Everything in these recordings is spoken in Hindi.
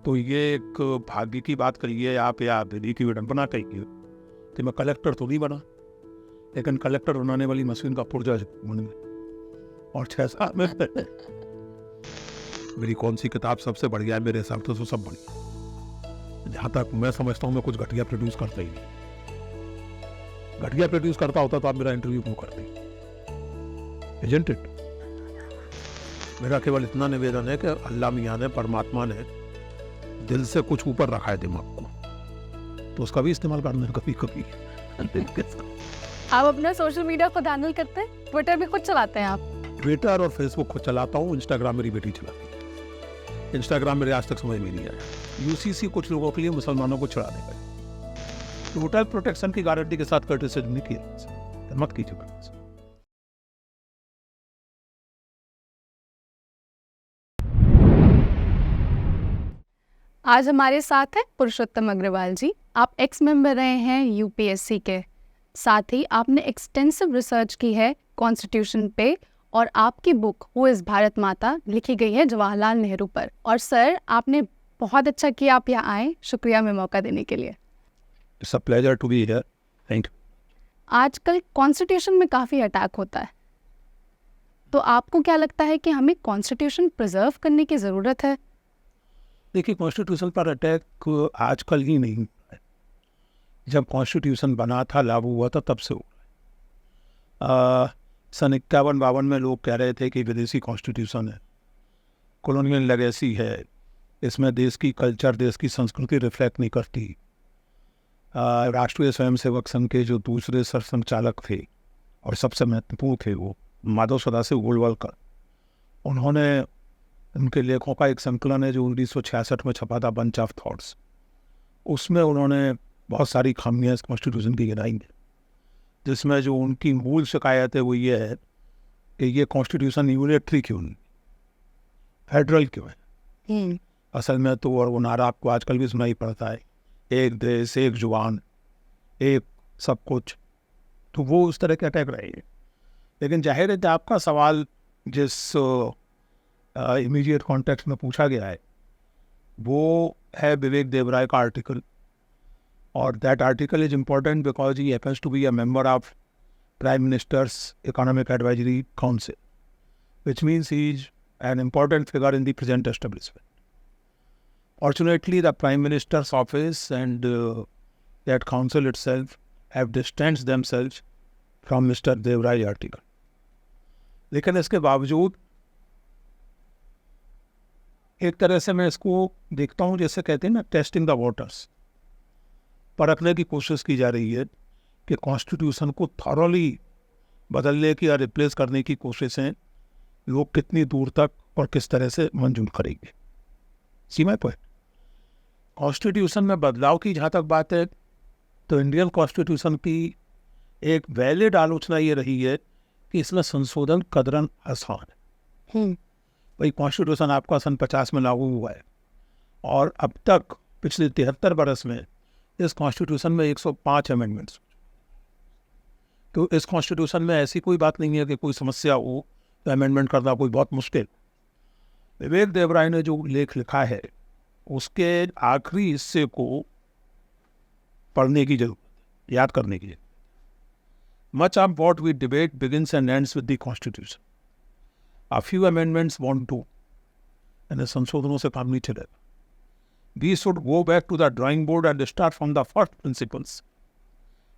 तो ये एक भाग्य की बात करिए आप या विधि की विडंबना कहिए कि मैं कलेक्टर तो नहीं बना, लेकिन कलेक्टर बनाने वाली मशीन का पुर्जा बन गया। और 6 साल में मेरी कौन सी किताब सबसे बढ़िया है? मेरे हिसाब से तो सब बढ़िया। जहाँ तक मैं समझता हूँ मैं कुछ घटिया प्रोड्यूस करता ही नहीं। घटिया प्रोड्यूस करता होता तो आप मेरा इंटरव्यू क्यों करते? Isn't it? मेरा केवल इतना निवेदन है कि अल्लाह मियाँ ने, परमात्मा ने दिल से कुछ ऊपर रखा है दिमाग को, तो उसका भी इस्तेमाल करना है कभी कभी। आप अपना सोशल मीडिया खुद हैंडल करते हैं? ट्विटर भी खुद चलाते हैं आप? ट्विटर और फेसबुक खुद चलाता हूँ, इंस्टाग्राम मेरी बेटी चलाती है। इंस्टाग्राम मेरे आज तक समझ में नहीं आया। यूसीसी कुछ लोगों के लिए मुसलमानों को चढ़ाने का, टोटल प्रोटेक्शन की गारंटी के साथ कर्टिसिज्म नहीं किया, मत कीजिए। आज हमारे साथ हैं पुरुषोत्तम अग्रवाल जी। आप एक्स मेंबर रहे हैं यूपीएससी के, साथ ही आपने एक्सटेंसिव रिसर्च की है कॉन्स्टिट्यूशन पे, और आपकी बुक हु इज़ भारत माता लिखी गई है जवाहरलाल नेहरू पर। और सर, आपने बहुत अच्छा किया आप यहाँ आए, शुक्रिया में मौका देने के लिए। It's a pleasure to be here, thank you. आजकल कॉन्स्टिट्यूशन में काफ़ी अटैक होता है, तो आपको क्या लगता है कि हमें कॉन्स्टिट्यूशन प्रिजर्व करने की ज़रूरत है? देखिए, कॉन्स्टिट्यूशन पर अटैक आजकल ही नहीं हुआ है। जब कॉन्स्टिट्यूशन बना था, लागू हुआ था, तब से हुआ है। सन 51-52 में लोग कह रहे थे कि विदेशी कॉन्स्टिट्यूशन है, कॉलोनियल लेगेसी है, इसमें देश की कल्चर, देश की संस्कृति रिफ्लेक्ट नहीं करती। राष्ट्रीय स्वयंसेवक संघ के जो दूसरे सरसंघचालक थे और सबसे महत्वपूर्ण थे, वो माधव सदाशिव गोलवलकर, उन्होंने, उनके लेखों का एक संकलन है जो 1966 में छपा था, बंच ऑफ थॉट्स। उसमें उन्होंने बहुत सारी खामियां इस कॉन्स्टिट्यूशन की गिनाई हैं, जिसमें जो उनकी मूल शिकायत है वो ये है कि ये कॉन्स्टिट्यूशन यूनिटरी क्यों नहीं, फेडरल क्यों है। असल में तो, और वो नारा आपको आजकल भी सुनाई पड़ता है, एक देश, एक जुबान, एक सब कुछ। तो वो उस तरह के अटैक रहे हैं। लेकिन जाहिर है कि आपका सवाल जिस इमीडिएट कॉन्टेक्स्ट में पूछा गया है वो है विवेक देवराय का आर्टिकल, और that article is important because he happens to be a member of prime minister's economic advisory council, which means he is an important figure in the present establishment. Fortunately, the Prime Minister's office and that council itself have distanced themselves from Mr. Devrai's article. लेकिन इसके बावजूद एक तरह से मैं इसको देखता हूँ, जैसे कहते हैं ना, टेस्टिंग द वाटर्स, परखने की कोशिश की जा रही है कि कॉन्स्टिट्यूशन को थॉरली बदलने की या रिप्लेस करने की कोशिशें लोग कितनी दूर तक और किस तरह से मंजूर करेंगे। See my point. कॉन्स्टिट्यूशन में बदलाव की जहाँ तक बात है, तो इंडियन कॉन्स्टिट्यूशन की एक वैलिड आलोचना ये रही है कि इसमें संशोधन कदरन आसान है। भाई, कॉन्स्टिट्यूशन आपका सन 50 में लागू हुआ है, और अब तक पिछले 73 बरस में इस कॉन्स्टिट्यूशन में 105 अमेंडमेंट्स। तो इस कॉन्स्टिट्यूशन में ऐसी कोई बात नहीं है कि कोई समस्या हो तो अमेंडमेंट करना कोई बहुत मुश्किल। विवेक देवराय ने जो लेख लिखा है उसके आखिरी हिस्से को पढ़ने की जरूरत है, याद करने की जरूरत। Much of what we debate begins and ends with the constitution. A few amendments want to, यानी संशोधनों से काम नहीं चलेगा। We should go back to the drawing board and start from the first principles,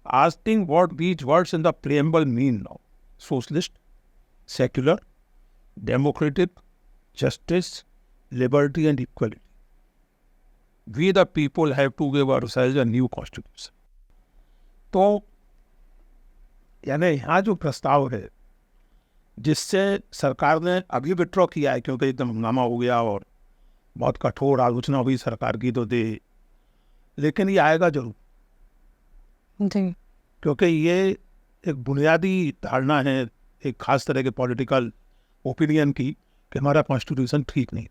asking what these words in the preamble mean now. Socialist, secular, democratic, justice, liberty and equality. We the people have to give ourselves a new constitution. तो यानी यहाँ जो प्रस्ताव है जिससे सरकार ने अभी विड्रॉ किया है, क्योंकि एकदम हंगामा हो गया और बहुत कठोर आलोचना हुई सरकार की, तो दे, लेकिन ये आएगा जरूर जी, क्योंकि ये एक बुनियादी धारणा है एक खास तरह के पॉलिटिकल ओपिनियन की कि हमारा कॉन्स्टिट्यूशन ठीक नहीं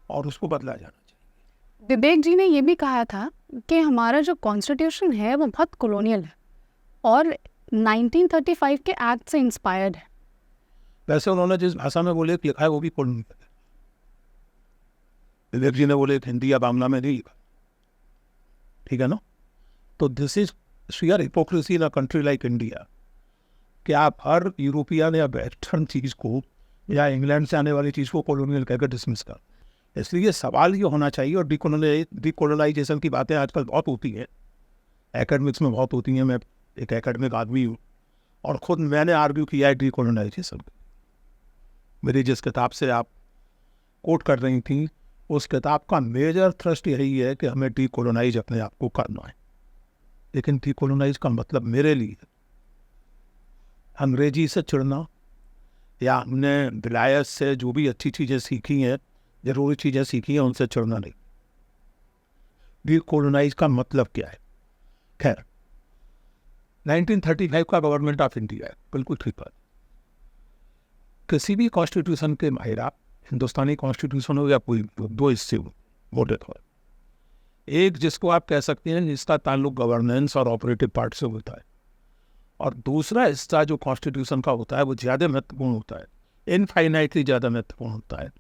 और उसको बदला जाना चाहिए। विवेक जी ने ये भी कहा था कि हमारा जो कॉन्स्टिट्यूशन है वो बहुत कॉलोनियल है और 1935 के एक्ट से इंस्पायर्ड है। वैसे उन्होंने जिस भाषा में वो लेख लिखा है वो भी कॉलोनियल है। विवेक जी ने बोले हिंदी या बांग्ला में नहीं लिखा, ठीक है ना। तो this is share hypocrisy in a country like India कि आप हर यूरोपियन या वेस्टर्न चीज़ को या इंग्लैंड से आने वाली चीज़ को कॉलोनियल कहकर डिसमिस कर। इसलिए सवाल ये होना चाहिए, और डीकोलोनाइजेशन की बातें आजकल बहुत होती हैं, एकेडमिक्स में बहुत होती हैं। मैं एक एकेडमिक आदमी हूँ और ख़ुद मैंने आर्ग्यू किया है डीकोलोनाइजेशन। मेरी जिस किताब से आप कोट कर रही थी, उस किताब का मेजर थ्रस्ट यही है कि हमें डीकोलोनाइज अपने आप को करना है। लेकिन डीकोलोनाइज का मतलब मेरे लिए अंग्रेजी से चिढ़ना या हमने विलायत से जो भी अच्छी चीज़ें सीखी हैं, ज़रूरी चीज़ें सीखी हैं, उनसे चिढ़ना नहीं। डीकोलोनाइज का मतलब क्या है? खैर, 1935 का गवर्नमेंट ऑफ इंडिया है, बिल्कुल ठीक बात। किसी भी कॉन्स्टिट्यूशन के माहिरा, हिंदुस्तानी कॉन्स्टिट्यूशन हो या कोई, दो हिस्से हो वोटेड हो। एक जिसको आप कह सकते हैं जिसका ताल्लुक गवर्नेंस और ऑपरेटिव पार्ट से होता है, और दूसरा हिस्सा जो कॉन्स्टिट्यूशन का होता है वो ज़्यादा महत्वपूर्ण होता है, इनफाइनाइटली ज़्यादा महत्वपूर्ण होता है,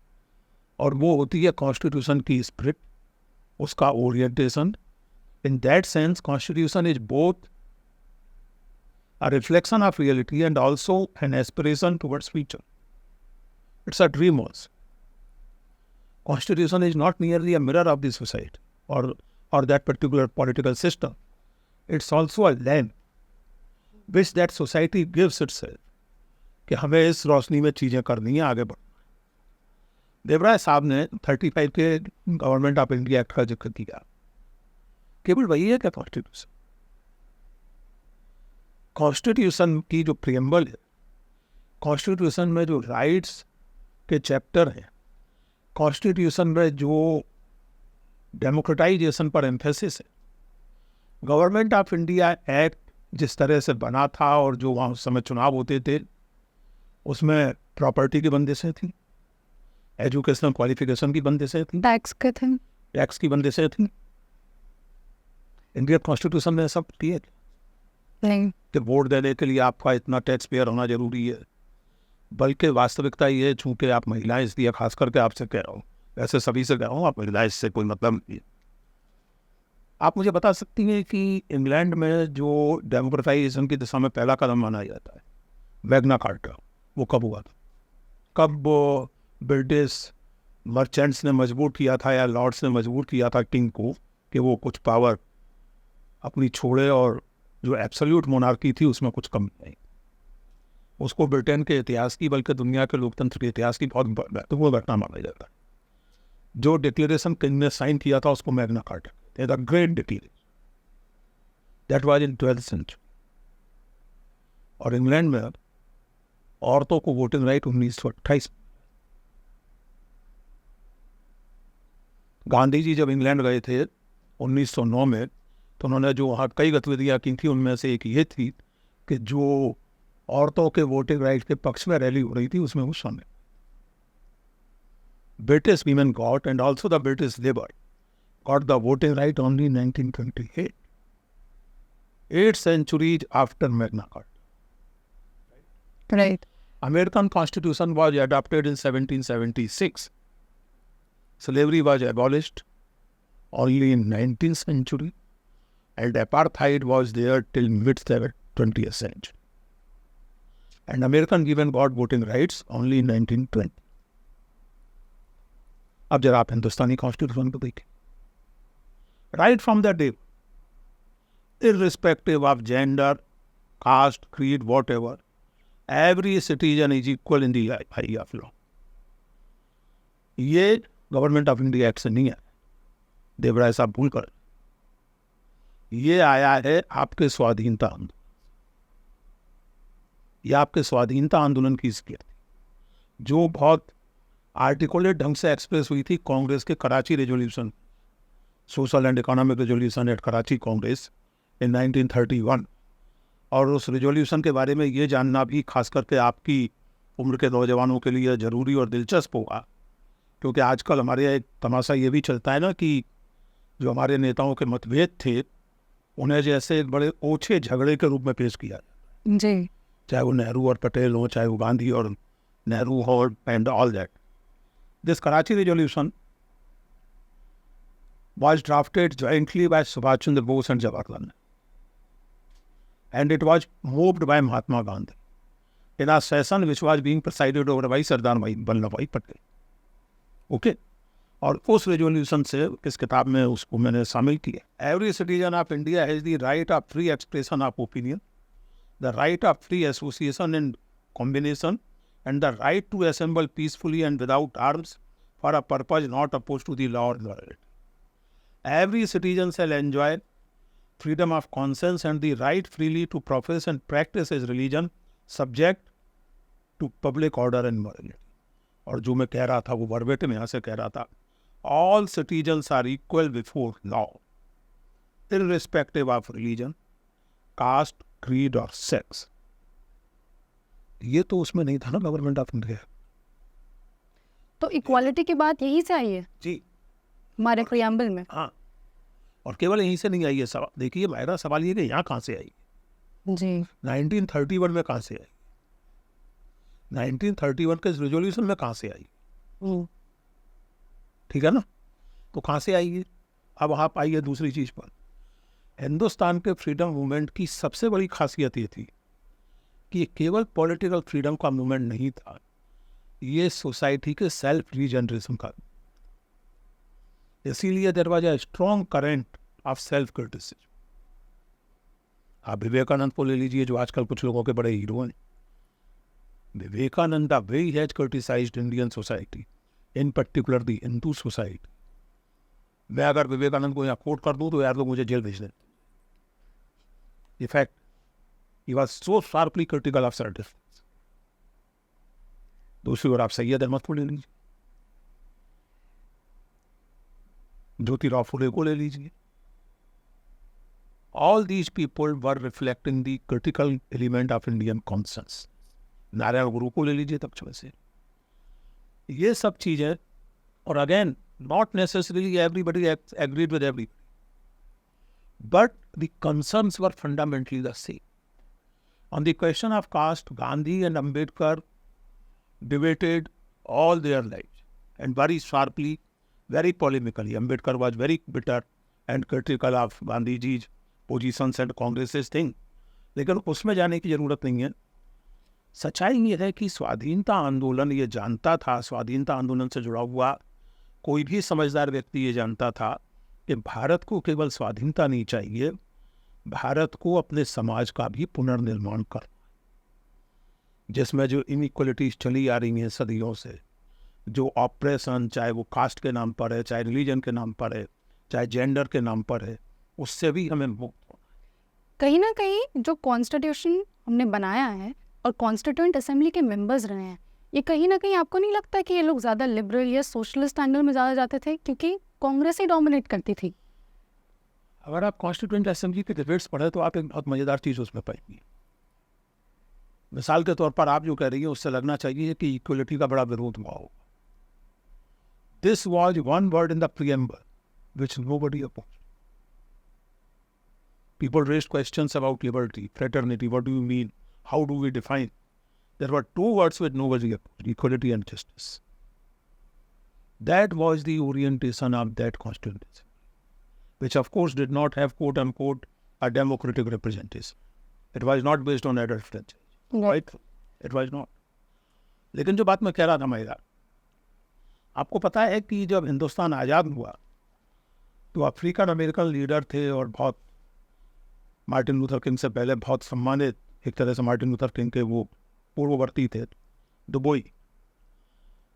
और वो होती है कॉन्स्टिट्यूशन की स्पिरिट, उसका orientation. In that sense constitution is both a reflection of reality and also an aspiration towards future. It's a dream also. Constitution is not merely a mirror of the society or that particular political system. It's also a lamp which that society gives itself कि हमें इस रोशनी में चीज़ें करनी है, आगे बढ़ना। देवराय साहब ने 35 के गवर्नमेंट ऑफ इंडिया एक्ट का जिक्र किया। केवल वही है क्या कॉन्स्टिट्यूशन? कॉन्स्टिट्यूशन की जो प्रियम्बल है, कॉन्स्टिट्यूशन में जो राइट्स के चैप्टर हैं, कॉन्स्टिट्यूशन में जो डेमोक्रेटाइजेशन पर एम्फेसिस है, गवर्नमेंट ऑफ इंडिया एक्ट जिस तरह से बना था और जो वहाँ उस समय चुनाव होते थे, उसमें प्रॉपर्टी की बंदिशें थी, एजुकेशनल क्वालिफिकेशन की बंदिशें थी, टैक्स की बंदिशें थी। इंडियन कॉन्स्टिट्यूशन में सब किए नहीं। कि वोट देने के लिए आपका इतना टैक्स पेयर होना जरूरी है, बल्कि वास्तविकता ये है, चूंकि आप महिलाएं, इसलिए खास करके आपसे कह रहा हूँ, वैसे सभी से कह रहा हूँ, आप महिलाएं, इससे कोई मतलब नहीं है। आप मुझे बता सकती हैं कि इंग्लैंड में जो डेमोक्रेटाइजेशन की दिशा में पहला कदम माना जाता है, मैग्ना कार्टा, वो कब हुआ था? कब ब्रिटिश मर्चेंट्स ने मजबूर किया था या लॉर्ड्स ने मजबूर किया था किंग को कि वो कुछ पावर अपनी छोड़े और जो एब्सोल्यूट मोनार्की थी उसमें कुछ कम नहीं। उसको ब्रिटेन के इतिहास की, बल्कि दुनिया के लोकतंत्र के इतिहास की बहुत महत्वपूर्ण घटना माना जाता है। जो डिक्लेरेशन किंग ने साइन किया था उसको Magna Carta, the great declaration, that was in 12th century. और इंग्लैंड में औरतों को वोटिंग राइट 1928। गांधी जी जब इंग्लैंड गए थे 1909 में, तो उन्होंने जो वहाँ कई गतिविधियाँ की थी, उनमें से एक ये थी कि जो औरतों के वोटिंग राइट के पक्ष में रैली हो रही थी उसमें वो शामिल। British women got and also the British labour got the voting right only 1928, 8 centuries after Magna Carta. Right. American Constitution was adopted in 1776. Slavery was abolished only in 19th century, and apartheid was there till mid-20th century. And American women got voting rights only in 1920. अब जरा आप हिंदुस्तानी कॉन्स्टिट्यूशन को देखें, right from the day, irrespective of gender, caste, creed, whatever, every citizen is equal in the eye of law. ये गवर्नमेंट ऑफ इंडिया एक्ट से नहीं है, देवराय साहब भूल कर, ये आया है आपके स्वाधीनता आंदोलन, यह आपके स्वाधीनता आंदोलन की स्पीच जो बहुत आर्टिकुलेट ढंग से एक्सप्रेस हुई थी कांग्रेस के Karachi resolution, social and economic resolution at Karachi Congress in 1931। और उस रेजोल्यूशन के बारे में ये जानना भी खास करके आपकी उम्र के नौजवानों के लिए ज़रूरी और दिलचस्प होगा, क्योंकि आजकल हमारे यहाँ एक तमाशा ये भी चलता है ना कि जो हमारे नेताओं के मतभेद थे उन्हें जैसे बड़े ओछे झगड़े के रूप में पेश किया जी, चाहे वो नेहरू और पटेल हो, चाहे वो गांधी और नेहरू हो, and all that. This Karachi resolution was drafted jointly by Subhash Chandra Bose and Jawaharlal Nehru. And it was moved by Mahatma Gandhi in a session which was being presided over by Sardar Vallabhbhai Patel. Okay? और उस रेजोल्यूशन से इस किताब में उसको मैंने शामिल किया. Every citizen of India has the right of free expression of opinion, the right of free association and combination, and the right to assemble peacefully and without arms for a purpose not oppose to the law or loyalty. Every citizen shall enjoy freedom of conscience and the right freely to profess and practice his religion subject to public order and morality. और जो मैं कह रहा था वो वर्बेटिम यहाँ से कह रहा था, all citizens are equal before law irrespective of religion, caste, creed और sex. ये तो उसमें नहीं था ना गवर्नमेंट ऑफ इंडिया. तो इक्वालिटी की बात यही से आई है जी हमारे प्रियम्बल में. हाँ, और केवल यहीं से नहीं आई है. सवाल देखिए, मेरा सवाल ये कि यहाँ कहाँ से आई जी. 1931 में कहाँ से आई, 1931 के रेजोल्यूशन में कहाँ से आई. ठीक है ना, तो कहाँ से आई है. अब आप आइए दूसरी चीज पर. हिंदुस्तान के फ्रीडम मूवमेंट की सबसे बड़ी खासियत ये थी कि ये केवल पॉलिटिकल फ्रीडम का मूवमेंट नहीं था, ये सोसाइटी के सेल्फ रीजनरेशन का. इसीलिए there was a strong current of self criticism. आप विवेकानंद को ले लीजिए, जो आजकल कुछ लोगों के बड़े हीरो हैं. Vivekananda the way he has criticised Indian society, in particular the Hindu society. मैं अगर विवेकानंद को यहाँ कोट कर दूं तो यार लोग मुझे जेल भेज दें. In fact he was so sharply critical of certain. दूसरी ओर आप सैयद अहमद को ले लीजिए, ज्योतिराव फुले को ले लीजिए. All these people were reflecting the critical element of Indian conscience. Narayan गुरु को ले लीजिए तब से. ये सब चीजें, और again not necessarily everybody agreed with everybody, but the concerns were fundamentally the same. On the question of caste, Gandhi and Ambedkar debated all their lives, and very sharply, very polemically. Ambedkar was very bitter and critical of Gandhiji's positions and Congress's thing. लेकिन उसमें जाने की जरूरत नहीं है. सच्चाई ये है कि स्वाधीनता आंदोलन ये जानता था, स्वाधीनता आंदोलन से जुड़ा हुआ कोई भी समझदार व्यक्ति ये जानता था कि भारत को केवल स्वाधीनता नहीं चाहिए, भारत को अपने समाज का भी पुनर्निर्माण कर, जिसमें जो इनइक्वलिटीज चली आ रही हैं सदियों से, जो ऑपरेशन चाहे वो कास्ट के नाम पर है, चाहे रिलीजन के नाम पर है, चाहे जेंडर के नाम पर है, उससे भी हमें मुक्त होना. कहीं ना कहीं जो कॉन्स्टिट्यूशन हमने बनाया है और कॉन्स्टिट्यूएंट असेंबली के मेंबर्स रहे हैं, ये कहीं ना कहीं आपको नहीं लगता कि ये लोग ज़्यादा लिबरल या सोशलिस्ट एंगल में ज़्यादा जाते थे, क्योंकि कांग्रेस ही डोमिनेट करती थी. अगर आप कॉन्स्टिट्यूएंट असेंबली के डिबेट्स पढ़े तो आप एक बहुत मज़ेदार चीज़ उसमें पाएंगे. मिसाल के तौर पर आप जो कह रही है उससे लगना चाहिए कि इक्वलिटी का बड़ा विरोध हुआ हो. This was one word in the preamble which nobody opposed. People raised questions about liberty, fraternity. What do you mean? How do we define? There were two words which nobody opposed: equality and justice. That was the orientation of that constituency, which of course did not have quote unquote a democratic representation. It was not based on adult franchise. Right? It was not. लेकिन जो बात मैं कह रहा था महिला, आपको पता है कि जब हिंदुस्तान आज़ाद हुआ तो अफ्रीकन अमेरिकन लीडर थे और बहुत, मार्टिन लूथर किंग से पहले बहुत सम्मानित, एक तरह से मार्टिन लूथर किंग के वो पूर्ववर्ती थे, दुबोई.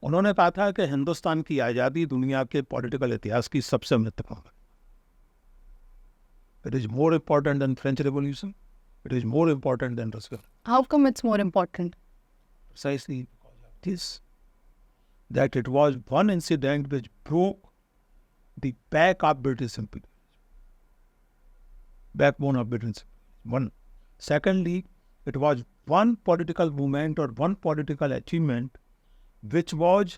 उन्होंने कहा था कि हिंदुस्तान की आज़ादी दुनिया के पॉलिटिकल इतिहास की सबसे महत्वपूर्ण है. It is more important than French revolution, it is more important than Russia. How come it's more important? Precisely this, that it was one incident which broke the back of British imperialism, backbone of British imperialism. One. Secondly, it was one political movement or one political achievement which was,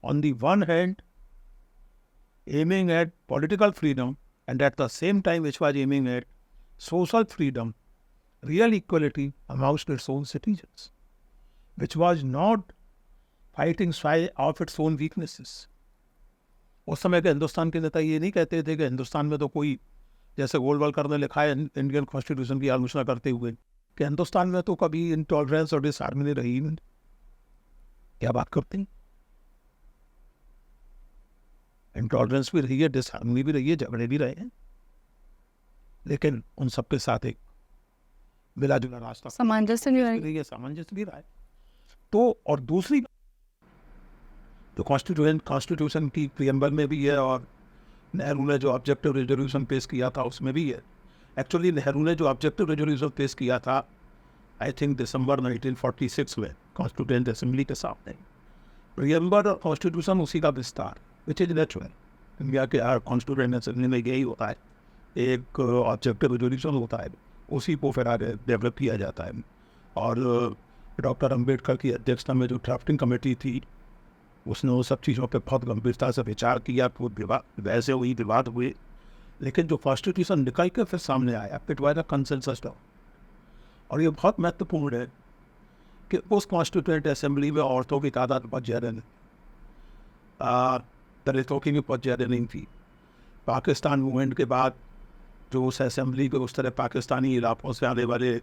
on the one hand, aiming at political freedom, and at the same time which was aiming at social freedom, real equality amongst its own citizens, which was not fighting shy of its own weaknesses. उस समय के हिंदुस्तान के नेता ये नहीं कहते थे कि हिंदुस्तान में तो कोई, जैसे गोलवलकर ने लिखा है इंडियन कॉन्स्टिट्यूशन की आलोचना करते हुए, कि हिंदुस्तान में तो कभी इंटॉलरेंस और डिसहार्मनी रही ही नहीं। क्या बात करते हैं? इंटॉलरेंस भी रही है, डिसहार्मनी भी रही है, झगड़े भी रहे हैं, लेकिन उन सबके साथ एक मिला जुला रास्ता, सामंजस्य भी रही। रही है, सामंजस्य भी रहा है। तो और दूसरी तो कॉन्स्टिट्यूशन की प्रियम्बल में भी है, और नेहरू ने जो ऑब्जेक्टिव रेजोल्यूशन पेश किया था उसमें भी है। एक्चुअली नेहरू ने जो ऑब्जेक्टिव रेजोल्यूशन पेश किया था, आई थिंक दिसंबर 1946 में कॉन्स्टिट्यूएंट असेंबली के सामने, प्रियम्बल और कॉन्स्टिट्यूशन उसी का विस्तार, विच इज नेचुरल। इंडिया के हर कॉन्स्टिट्यूएंट असेंबली में यही होता है, एक ऑब्जेक्टिव रेजोल्यूशन होता है, उसी को फिर आगे डेवलप किया जाता है। और डॉक्टर अंबेडकर की अध्यक्षता में जो ड्राफ्टिंग कमेटी थी, उसने वो सब चीज़ों पे बहुत गंभीरता से विचार किया, तो विवाद वैसे वही विवाद हुए, लेकिन जो कॉन्स्टिट्यूशन निकल के फिर सामने आया, it was a consensus document. और ये बहुत महत्वपूर्ण है कि उस कॉन्स्टिट्यूएंट असेंबली में औरतों की तादाद बहुत ज़्यादा नहीं, दलितों की भी बहुत ज़्यादा नहीं थी। पाकिस्तान मूवमेंट के बाद जो उस असेंबली के उस तरह पाकिस्तानी इलाकों से आने वाले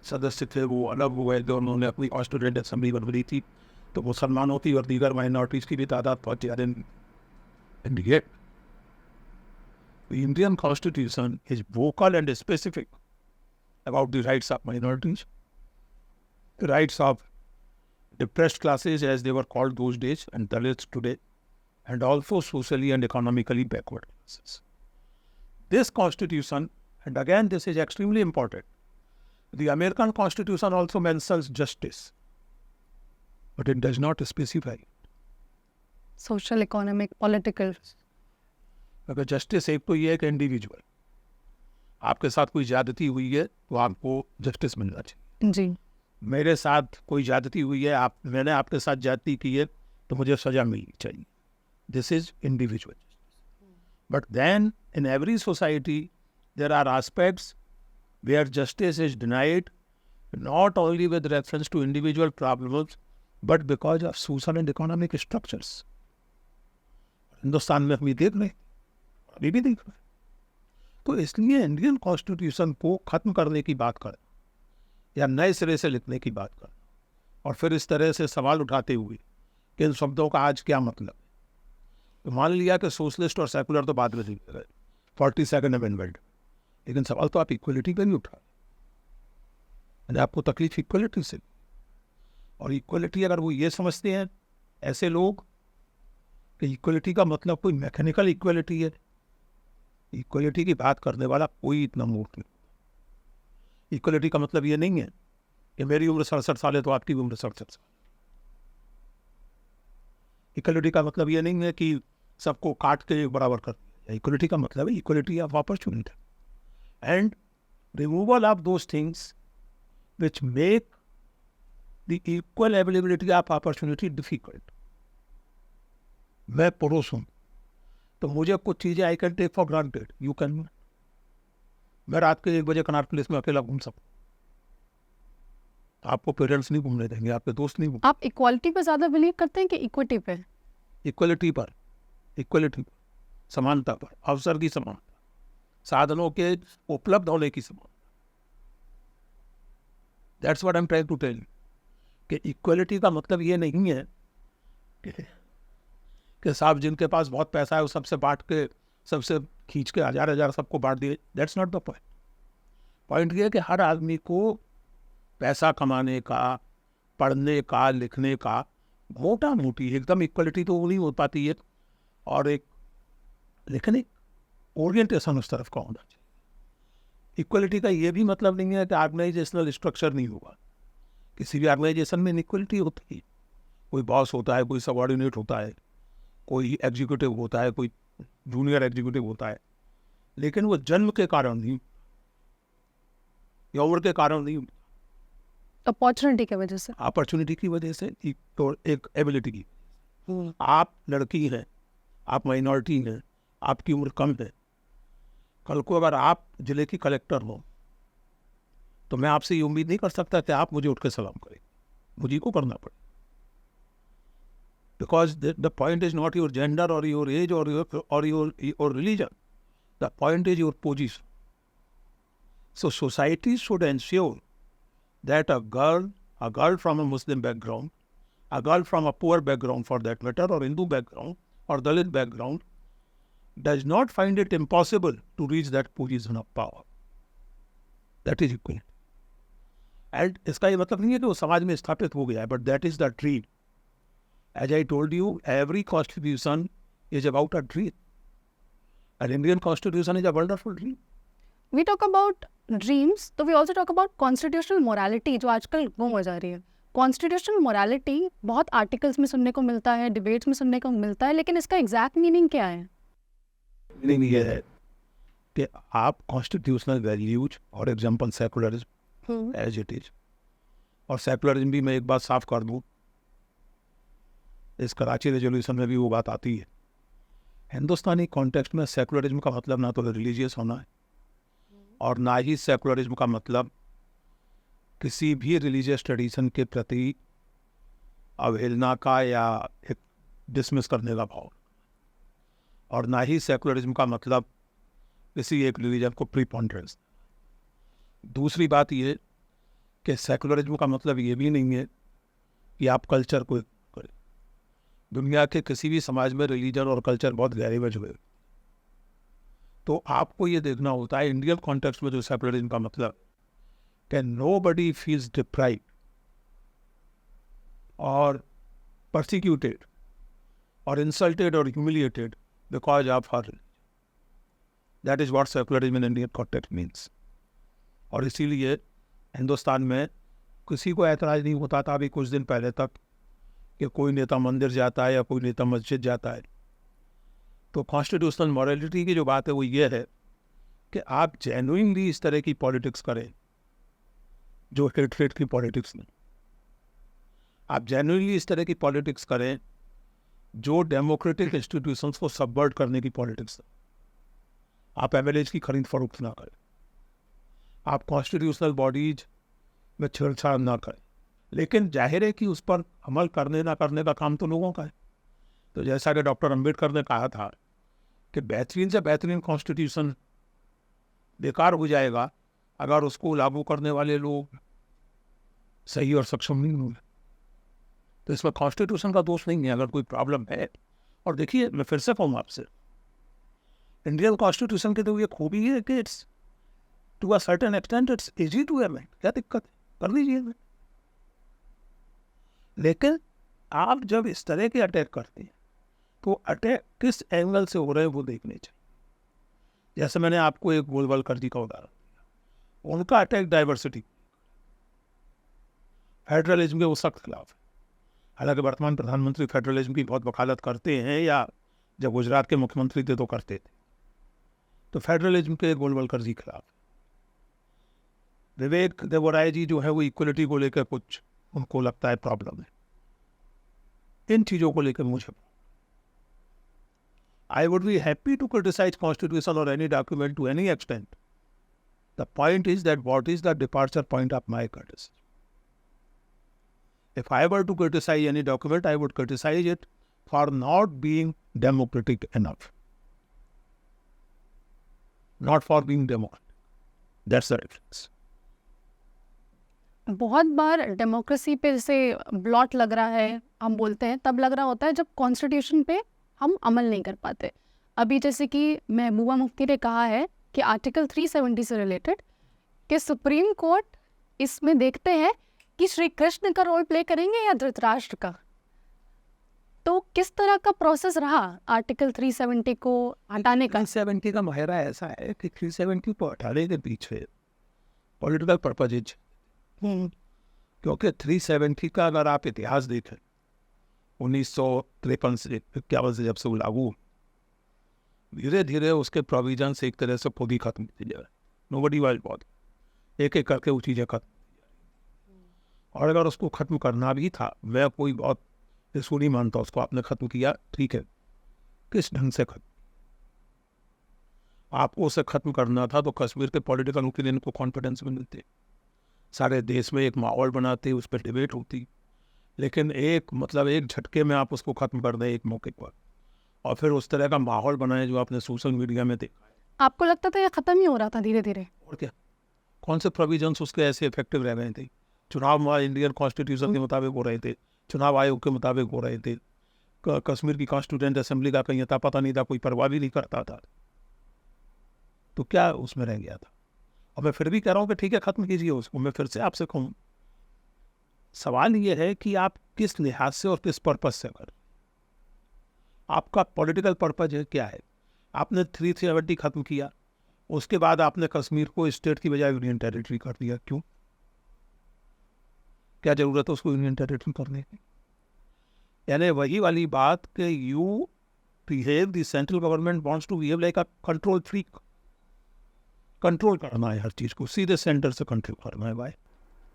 सदस्य थे, वो अलग हुए, जो उन्होंने अपनी कॉन्स्टिट्यूएंट असेंबली बनवाई थी, तो मुसलमानों की और दीगर माइनॉरिटीज़ की भी तादाद बहुत ज़्यादा नहीं। The Indian Constitution is vocal and specific about the rights of minorities, the rights of depressed classes, as they were called those days, and Dalits today, and also socially and economically backward classes. This Constitution, and again this is extremely important, the American Constitution also mentions justice, but it does not specify. Social, economic, political. अगर जस्टिस एक तो ये है कि इंडिविजुअल, आपके साथ कोई ज्यादती हुई है तो आपको जस्टिस मिलना चाहिए। जी। मेरे साथ कोई ज्यादती हुई है, मैंने आपके साथ ज्यादती की है, तो मुझे सजा मिलनी चाहिए। This is individual justice. But then in every society there are aspects where justice is denied, not only with reference to individual problems but because of social and economic structures. Hindustan में हम ये देख रहे हैं, अभी भी देख रहे हैं। तो इसलिए इंडियन कॉन्स्टिट्यूशन को खत्म करने की बात करें या नए सिरे से लिखने की बात करें, और फिर इस तरह से सवाल उठाते हुए कि इन शब्दों का आज क्या मतलब है, तो मान लिया कि सोशलिस्ट और सेकुलर तो बाद में लिखे गए 42nd अमेंडमेंट, लेकिन सवाल तो आप इक्वलिटी पर नहीं उठा रहे। आपको तकलीफ इक्वलिटी से, और इक्वलिटी अगर वो ये समझते हैं ऐसे लोग कि इक्वलिटी का मतलब कोई मैकेनिकल इक्वलिटी है, इक्वलिटी की बात करने वाला कोई इतना मूर्ख नहीं। इक्वलिटी का मतलब ये नहीं है कि मेरी उम्र 67 साल है तो आपकी उम्र 67 साल। इक्वलिटी का मतलब ये नहीं है कि सबको काट के बराबर कर दिया। इक्वलिटी का मतलब है equality of opportunity and removal of those things which make the equal availability of opportunity difficult. मैं पुरुष हूँ तो मुझे कुछ चीज़ें I can take for granted, you can not. मैं रात के 1 बजे कनाट प्लेस में अकेला घूम सकूँ, आपको पेरेंट्स नहीं घूमने देंगे, आपके दोस्त नहीं घूम। आप इक्वालिटी पे ज़्यादा बिलीव करते हैं कि इक्विटी पे? इक्वलिटी पर, समानता पर, अवसर की समानता, साधनों के उपलब्ध होने की समानता। That's what I am trying to tell कि इक्वलिटी का मतलब ये नहीं है कि साहब जिनके पास बहुत पैसा है वो सबसे बांट के, सबसे खींच के 1000 सबको बांट दिए। That's not the point. Point ये है कि हर आदमी को पैसा कमाने का, पढ़ने का, लिखने का मोटा मोटी एकदम इक्वलिटी तो नहीं हो पाती है, और एक लेकिन एक ओरिएंटेशन उस तरफ का होना चाहिए। इक्वलिटी का ये भी मतलब नहीं है कि ऑर्गेनाइजेशनल स्ट्रक्चर नहीं होगा। किसी भी ऑर्गेनाइजेशन में इक्वलिटी होती है, कोई बॉस होता है, कोई सबऑर्डिनेट होता है, कोई एग्जीक्यूटिव होता है, कोई जूनियर एग्जीक्यूटिव होता है, लेकिन वो जन्म के कारण नहीं या उम्र के कारण नहीं, अपॉर्चुनिटी की वजह से, अपॉर्चुनिटी की वजह से, एक एबिलिटी की। आप लड़की हैं, आप माइनॉरिटी हैं, आपकी उम्र कम है, कल को अगर आप जिले की कलेक्टर हो तो मैं आपसे ये उम्मीद नहीं कर सकता कि आप मुझे उठ के सलाम करें, मुझे को करना पड़े। because the point is not your gender or your age or your religion. The point is your position. So society should ensure that a girl from a Muslim background, a girl from a poor background for that matter, or Hindu background or Dalit background, does not find it impossible to reach that position of power. That is equality. And इसका ये मतलब नहीं है कि वो समाज में स्थापित हो गया है, but that is the dream. As I told you, every constitution is about a dream. An Indian constitution is a wonderful dream. We talk about dreams, तो we also talk about constitutional morality जो आजकल गुम हो जा रही है. Constitutional morality बहुत आर्टिकल्स में सुनने को मिलता है, डिबेट्स में सुनने को मिलता है, लेकिन इसका एग्जैक्ट मीनिंग क्या है? मीनिंग ये है कि आप कॉन्स्टिट्यूशनल वैल्यूज और example secularism as it is, और सेकुलरिज्म भी मैं एक बात साफ कर दूँ, इस कराची रेजोल्यूशन में भी वो बात आती है. हिंदुस्तानी कॉन्टेक्स्ट में सेकुलरिज्म का मतलब ना तो रिलीजियस होना है और ना ही सेकुलरिज्म का मतलब किसी भी रिलीजियस ट्रेडिशन के प्रति अवहेलना का या एक डिसमिस करने का भाव, और ना ही सेकुलरिज्म का मतलब किसी एक रिलीजन को प्रीपोंडरेंस. दूसरी बात ये कि सेकुलरिज्म का मतलब ये भी नहीं है कि आप कल्चर को करें. दुनिया के किसी भी समाज में रिलीजन और कल्चर बहुत गहरे में जुड़े, तो आपको ये देखना होता है इंडियन कॉन्टेक्स्ट में जो सेकुलरिज्म का मतलब कि नोबडी फील्स डिप्राइव्ड और persecuted or insulted or humiliated because of her religion. That is what secularism in Indian context means. और इसीलिए हिंदुस्तान में किसी को ऐतराज़ नहीं होता था अभी कुछ दिन पहले तक कि कोई नेता मंदिर जाता है या कोई नेता मस्जिद जाता है. तो कॉन्स्टिट्यूशनल मॉरलिटी की जो बात है वो ये है कि आप जेन्युइनली इस तरह की पॉलिटिक्स करें जो हेट्रेड की पॉलिटिक्स नहीं. आप जेन्युइनली इस तरह की पॉलिटिक्स करें जो डेमोक्रेटिक इंस्टीट्यूशंस को सबवर्ट करने की पॉलिटिक्स है. आप एमएलएज की खरीद फरोख्त ना करें, आप कॉन्स्टिट्यूशनल बॉडीज में छेड़छाड़ ना करें, लेकिन जाहिर है कि उस पर अमल करने ना करने का काम तो लोगों का है. तो जैसा कि डॉक्टर अम्बेडकर ने कहा था कि बेहतरीन से बेहतरीन कॉन्स्टिट्यूशन बेकार हो जाएगा अगर उसको लागू करने वाले लोग सही और सक्षम नहीं होंगे. तो इसमें कॉन्स्टिट्यूशन का दोष नहीं है अगर कोई प्रॉब्लम है. और देखिए मैं फिर से कहूँ आपसे, इंडियन कॉन्स्टिट्यूशन की तो ये खूबी है कि it's to a certain extent it's easy to amend. क्या दिक्कत है, कर लीजिए. लेकिन आप जब इस तरह के अटैक करते हैं तो अटैक किस एंगल से हो रहे हैं वो देखने चाहिए. जैसे मैंने आपको एक गोलवलकर जी का उदाहरण दिया, उनका अटैक डाइवर्सिटी, फेडरलिज्म के वो सख्त खिलाफ है. हालांकि वर्तमान प्रधानमंत्री फेडरलिज्म की बहुत वकालत करते हैं, या जब गुजरात के मुख्यमंत्री थे तो करते थे. तो फेडरलिज्म के गोलवलकर जी खिलाफ. विवेक देवराय जी जो है वो इक्वलिटी को लेकर कुछ उनको लगता है प्रॉब्लम है. इन चीज़ों को लेकर मुझे I would be happy to criticize constitution or any document to any extent. The point is that what is the departure point of my criticism? If I were to criticize any document, I would criticize it for not being democratic enough. Not for being democratic. That's the difference. बहुत बार डेमोक्रेसी पे जैसे ब्लॉट लग रहा है, हम बोलते हैं, तब लग रहा होता है जब कॉन्स्टिट्यूशन पे हम अमल नहीं कर पाते. अभी जैसे कि महबूबा मुफ्ती ने कहा है कि आर्टिकल 370 से रिलेटेड कि सुप्रीम कोर्ट इसमें देखते हैं कि श्री कृष्ण का रोल प्ले करेंगे या धृतराष्ट्र का. तो किस तरह का प्रोसेस रहा आर्टिकल 370 को हटाने का? 370 का मायरा ऐसा है कि 370 को हटाने के पीछे पॉलिटिकल पर्पजेज, क्योंकि 370 का अगर आप इतिहास देखें 1953 से 51 से जब से वो लागू, धीरे धीरे उसके प्रोविजन से एक तरह से खुद ही खत्म होती जा रहा है. नोबडी वाज बॉदर, एक एक करके वो चीज़ें खत्म. और अगर उसको ख़त्म करना भी था, मैं कोई बहुत इसको नहीं मानता उसको आपने ख़त्म किया, ठीक है, किस ढंग से खत्म. आपको उसे ख़त्म करना था तो कश्मीर के पॉलिटिकल ओपिनियन को कॉन्फिडेंस में मिलते, सारे देश में एक माहौल बनाते, उस पर डिबेट होती. लेकिन एक झटके में आप उसको खत्म कर दें एक मौके पर, और फिर उस तरह का माहौल बनाए जो आपने सोशल मीडिया में देखा है। आपको लगता था ये खत्म ही हो रहा था धीरे धीरे? और क्या, कौन से प्रोविजंस उसके ऐसे इफेक्टिव रह रहे थे? चुनाव इंडियन कॉन्स्टिट्यूशन के मुताबिक हो रहे थे, चुनाव आयोग के मुताबिक हो रहे थे। कश्मीर की कॉन्स्टिट्यूएंट असेंबली का कहीं था पता नहीं था, कोई परवाह भी नहीं करता था। तो क्या उसमें रह गया था? और मैं फिर भी कह रहा हूँ कि ठीक है, खत्म कीजिए उसको। मैं फिर से आपसे कहूँ, सवाल ये है कि आप किस लिहाज से और किस पर्पज से कर, आपका पॉलिटिकल पर्पज है क्या है? आपने 370 खत्म किया, उसके बाद आपने कश्मीर को स्टेट की बजाय यूनियन टेरिटरी कर दिया। क्यों? क्या जरूरत है उसको यूनियन टेरिटरी करने की? यानी वही वाली बात कि you behave, the central government wants to behave like a control freak. Control करना है हर चीज को, सीधे सेंटर से कंट्रोल करना है भाई।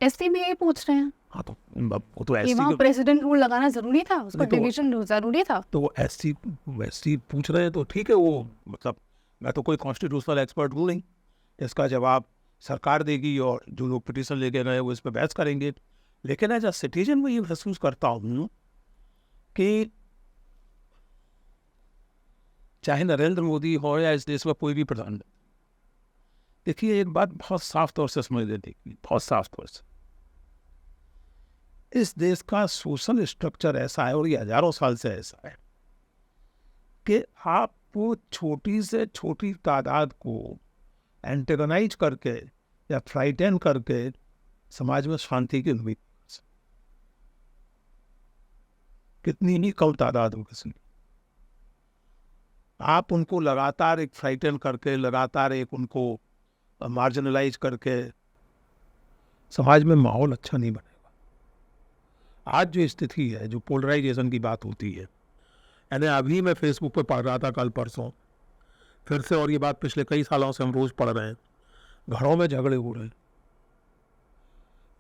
एससी में ये पूछ रहे हैं हाँ, तो वो तो कि ऐसी वहाँ प्रेसिडेंट रूल लगाना जरूरी था, उसका नहीं तो- डिवीजन जरूरी था। तो वो ऐसी वैसी पूछ रहे हैं तो ठीक है। वो मतलब मैं तो कोई कॉन्स्टिट्यूशनल एक्सपर्ट हूँ नहीं, इसका जवाब सरकार देगी और जो लोग पिटीशन लेके गए वो इस पर बहस करेंगे। लेकिन एज अ सिटीजन मैं ये महसूस करता हूँ कि चाहे नरेंद्र मोदी हो या इस देश में कोई भी प्रधानमंत्री, देखिए एक बात बहुत साफ तौर से समझ लेते, बहुत साफ तौर से, इस देश का सोशल स्ट्रक्चर ऐसा है और ये हजारों साल से ऐसा है कि आप वो छोटी से छोटी तादाद को एंटेगनाइज करके या फ्राइटन करके समाज में शांति की उम्मीद, कितनी ही कम तादाद हो किसी, आप उनको लगातार एक फ्राइटन करके, लगातार एक उनको मार्जिनलाइज करके समाज में माहौल अच्छा नहीं बनेगा। आज जो स्थिति है, जो पोलराइजेशन की बात होती है, यानी अभी मैं फेसबुक पे पढ़ रहा था कल परसों फिर से, और ये बात पिछले कई सालों से हम रोज पढ़ रहे हैं, घरों में झगड़े हो रहे हैं,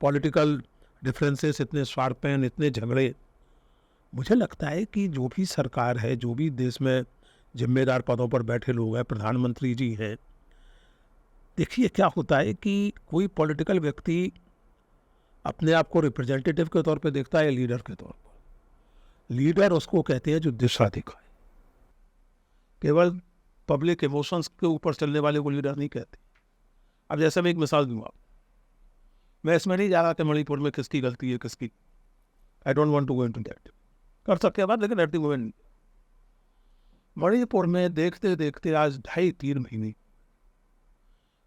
पॉलिटिकल डिफरेंसेस इतने शार्प हैं, इतने झगड़े। मुझे लगता है कि जो भी सरकार है, जो भी देश में जिम्मेदार पदों पर बैठे लोग हैं, प्रधानमंत्री जी हैं, देखिए क्या होता है कि कोई पॉलिटिकल व्यक्ति अपने आप को रिप्रेजेंटेटिव के तौर पे देखता है, लीडर के तौर पर। लीडर उसको कहते हैं जो दिशा दिखाए। केवल पब्लिक इमोशंस के ऊपर चलने वाले को लीडर नहीं कहते। अब जैसे मैं एक मिसाल दूंगा, मैं इसमें नहीं जा रहा कि मणिपुर में किसकी गलती है किसकी, I don't want to go into that, कर सकते हैं बात, लेकिन एट द मोमेंट मणिपुर में देखते देखते आज 2.5-3 महीने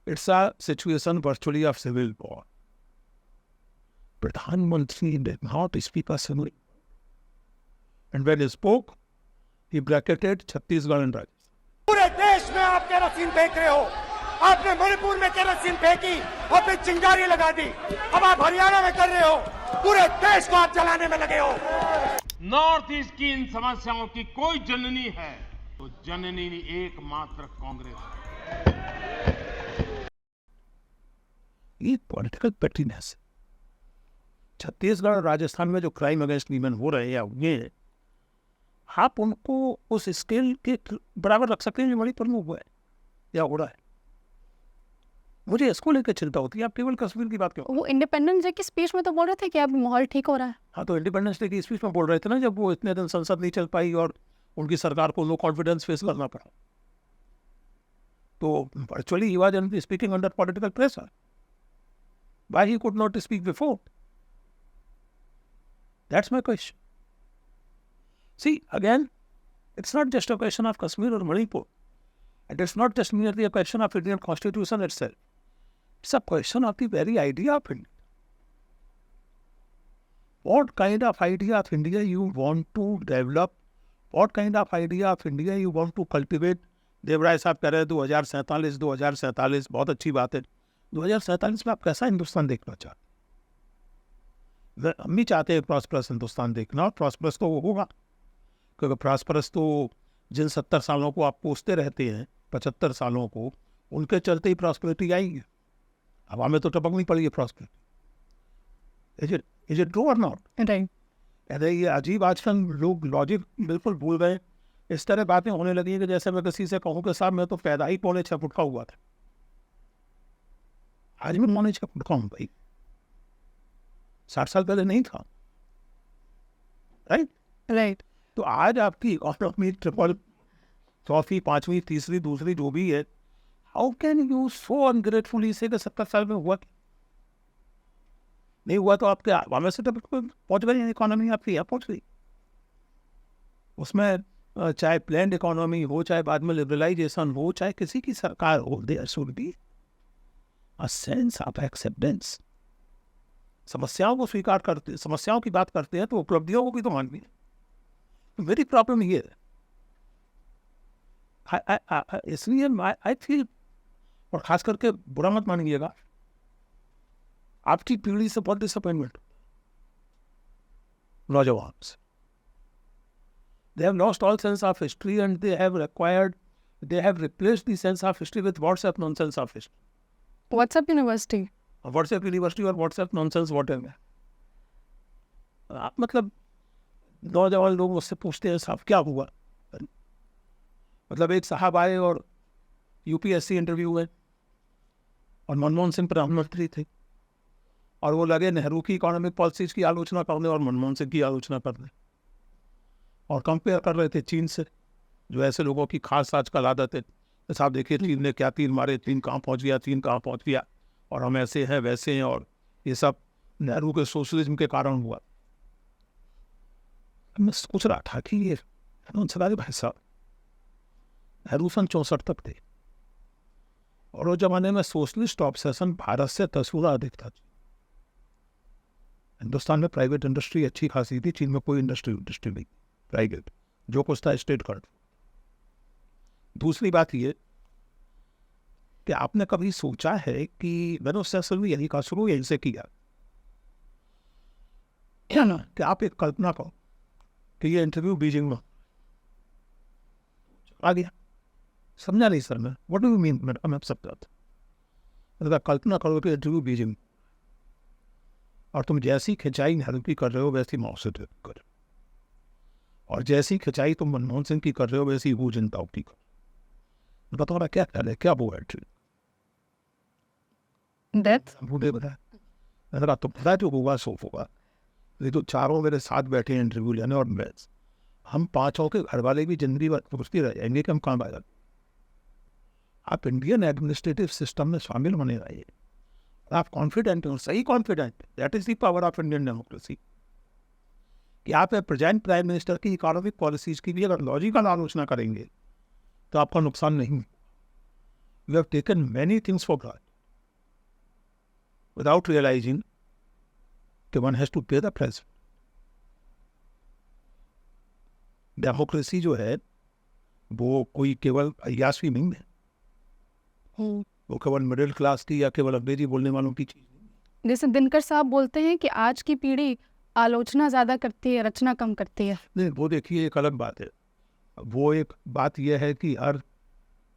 it's a situation virtually of civil war. प्रधानमंत्री did not speak assembly, and when he spoke, he bracketed Chhattisgarh and Rajasthan. पूरे देश में आप केरोसिन फेंक रहे हो, आपने मणिपुर में केरोसिन फेंकी और फिर चिंगारी लगा दी, अब आप हरियाणा में कर रहे हो, पूरे देश को आप जलाने में लगे हो। नॉर्थ ईस्ट की इन समस्याओं की कोई जननी है तो जननी एकमात्र कांग्रेस है। ये पॉलिटिकल पेटीनेस, छत्तीसगढ़ और राजस्थान में जो क्राइम अगेंस्ट वीमेन हो रहे हैं, ये आप उनको उस स्केल के बराबर रख सकते हैं जो मणिपुर में हुआ है या हो रहा है। मुझे इसको लेकर चिंता होती है। आप केवल कश्मीर की बात क्यों? वो इंडिपेंडेंस डे की स्पीच में तो बोल रहे थे कि अब माहौल ठीक हो रहा है। हाँ, तो इंडिपेंडेंस डे की स्पीच में बोल रहे थे ना, जब वो इतने दिन संसद नहीं चल पाई और उनकी सरकार को लो कॉन्फिडेंस फेस करना पड़ा, तो virtually he was speaking under political pressure. Why he could not speak before? That's my question. See, again, it's not just a question of Kashmir or Manipur. And it's not just merely a question of Indian Constitution itself. It's a question of the very idea of India. What kind of idea of India you want to develop? What kind of idea of India you want to cultivate? Devaraya साहब कह रहे हैं 2047 बहुत अच्छी बात है। 2047 में आप कैसा हिंदुस्तान देखना चाहते? हम भी चाहते हैं प्रॉस्परस हिंदुस्तान देखना, और प्रॉस्परस तो वो होगा, क्योंकि प्रॉस्परस तो जिन 70 सालों को आप पूछते रहते हैं, 75 सालों को, उनके चलते ही प्रॉस्पेरिटी आएगी। हवा में तो टपक नहीं पड़ी है प्रॉस्पेरिटी। इज इट ट्रू और नॉट? राइट। अरे ये अजीब, आजकल लोग लॉजिक बिल्कुल भूल गए। इस तरह बातें होने लगी हैं कि जैसे मैं किसी से कहूँ कि साहब मैं तो पैदा ही 6.25 फुट का हुआ था, आज मैं 6.25 फुट का हूँ भाई, 60 साल पहले नहीं था। राइट? राइट। तो आज आपकी इकोनॉमी ट्रिपल, चौथी, पांचवी, तीसरी, दूसरी जो भी है, हाउ कैन यू सो अनग्रेटफुली से 70 साल में हुआ क्या? नहीं हुआ तो आपके हमें से पहुंच गई इकोनॉमी, आपकी यहाँ पहुंच गई। उसमें चाहे प्लान्ड इकोनॉमी हो, चाहे बाद में लिबरलाइजेशन हो, चाहे किसी की सरकार हो, there should be a sense of acceptance. समस्याओं को स्वीकार करते, समस्याओं की बात करते हैं तो उपलब्धियों को भी तो माननी है। वेरी प्रॉब्लम हियर, इसलिए आई फील, और खास करके बुरा मत मानिएगा, आपकी पीढ़ी से बहुत डिसअपॉइंटमेंट, नौजवान से। They have lost all sense of history and they have replaced the sense of history with WhatsApp nonsense of history. WhatsApp university. WhatsApp university और WhatsApp nonsense whatever. मतलब नौजवान लोग मुझसे पूछते हैं साहब क्या हुआ? मतलब एक साहब आए और यूपीएससी इंटरव्यू में, और मनमोहन सिंह प्रधानमंत्री थे, और वो लगे नेहरू की इकोनॉमिक पॉलिसीज की आलोचना करने और मनमोहन सिंह की आलोचना करने, और कंपेयर कर रहे थे चीन से, जो ऐसे लोगों की खास आजकल आदत है, तो साहब देखिए चीन ने क्या तीर मारे, चीन कहाँ पहुँच गया, चीन कहाँ पहुँच गया, और हम ऐसे हैं वैसे हैं, और ये सब नेहरू के सोशलिज्म के कारण हुआ। मैं सोच रहा था कि ये भाई साहब नेहरू सन 64 तक थे, और उस जमाने में सोशलिस्ट ऑब्सेशन भारत से 10 गुना अधिक था। हिंदुस्तान में प्राइवेट इंडस्ट्री अच्छी खासी थी, चीन में कोई इंडस्ट्री नहीं, प्राइवेट जो कुछ था स्टेट कर। दूसरी बात ये कि आपने कभी सोचा है कि मैंने उससे असल में यही का शुरू यहीं से किया कि आप एक कल्पना करो कि ये इंटरव्यू बीजिंग में आ गया, समझा नहीं सर मैं, व्हाट डू यू मीन? मैं सब मतलब कल्पना करो कि इंटरव्यू बीजिंग, और तुम जैसी खिंचाई नेहरू की कर रहे हो वैसी माओ से कर, और जैसी खिंचाई तुम मनमोहन सिंह की कर रहे हो वैसी हु जनता की कर। बताओ ना क्या ख्याल है, क्या वो है? डेथ। बूढ़े बताया तो पता जो होगा सो होगा। ये तो चारों मेरे साथ बैठे हैं इंटरव्यू लेने, और मैं, हम पांचों के घर वाले भी जिंदगी भर पूछती रह जाएंगे कि हम कहाँ आए। आप इंडियन एडमिनिस्ट्रेटिव सिस्टम में शामिल होने रहे, आप कॉन्फिडेंट हो, सही confident, that is the power of Indian democracy, कि आप प्रेजेंट प्राइम मिनिस्टर की इकोनॉमिक पॉलिसीज की भी अगर लॉजिकल आलोचना करेंगे तो आपका नुकसान नहीं। You have taken many things for granted without realising कि one has to pay the price. Democracy जो है वो कोई केवल अय्याशी नहीं है, वो केवल मिडिल क्लास की या केवल अंग्रेजी बोलने वालों की चीज नहीं। जैसे दिनकर साहब बोलते हैं कि आज की पीढ़ी आलोचना ज़्यादा करती है, रचना कम करती है। नहीं, वो देखिए एक अलग बात है। वो एक बात यह है कि हर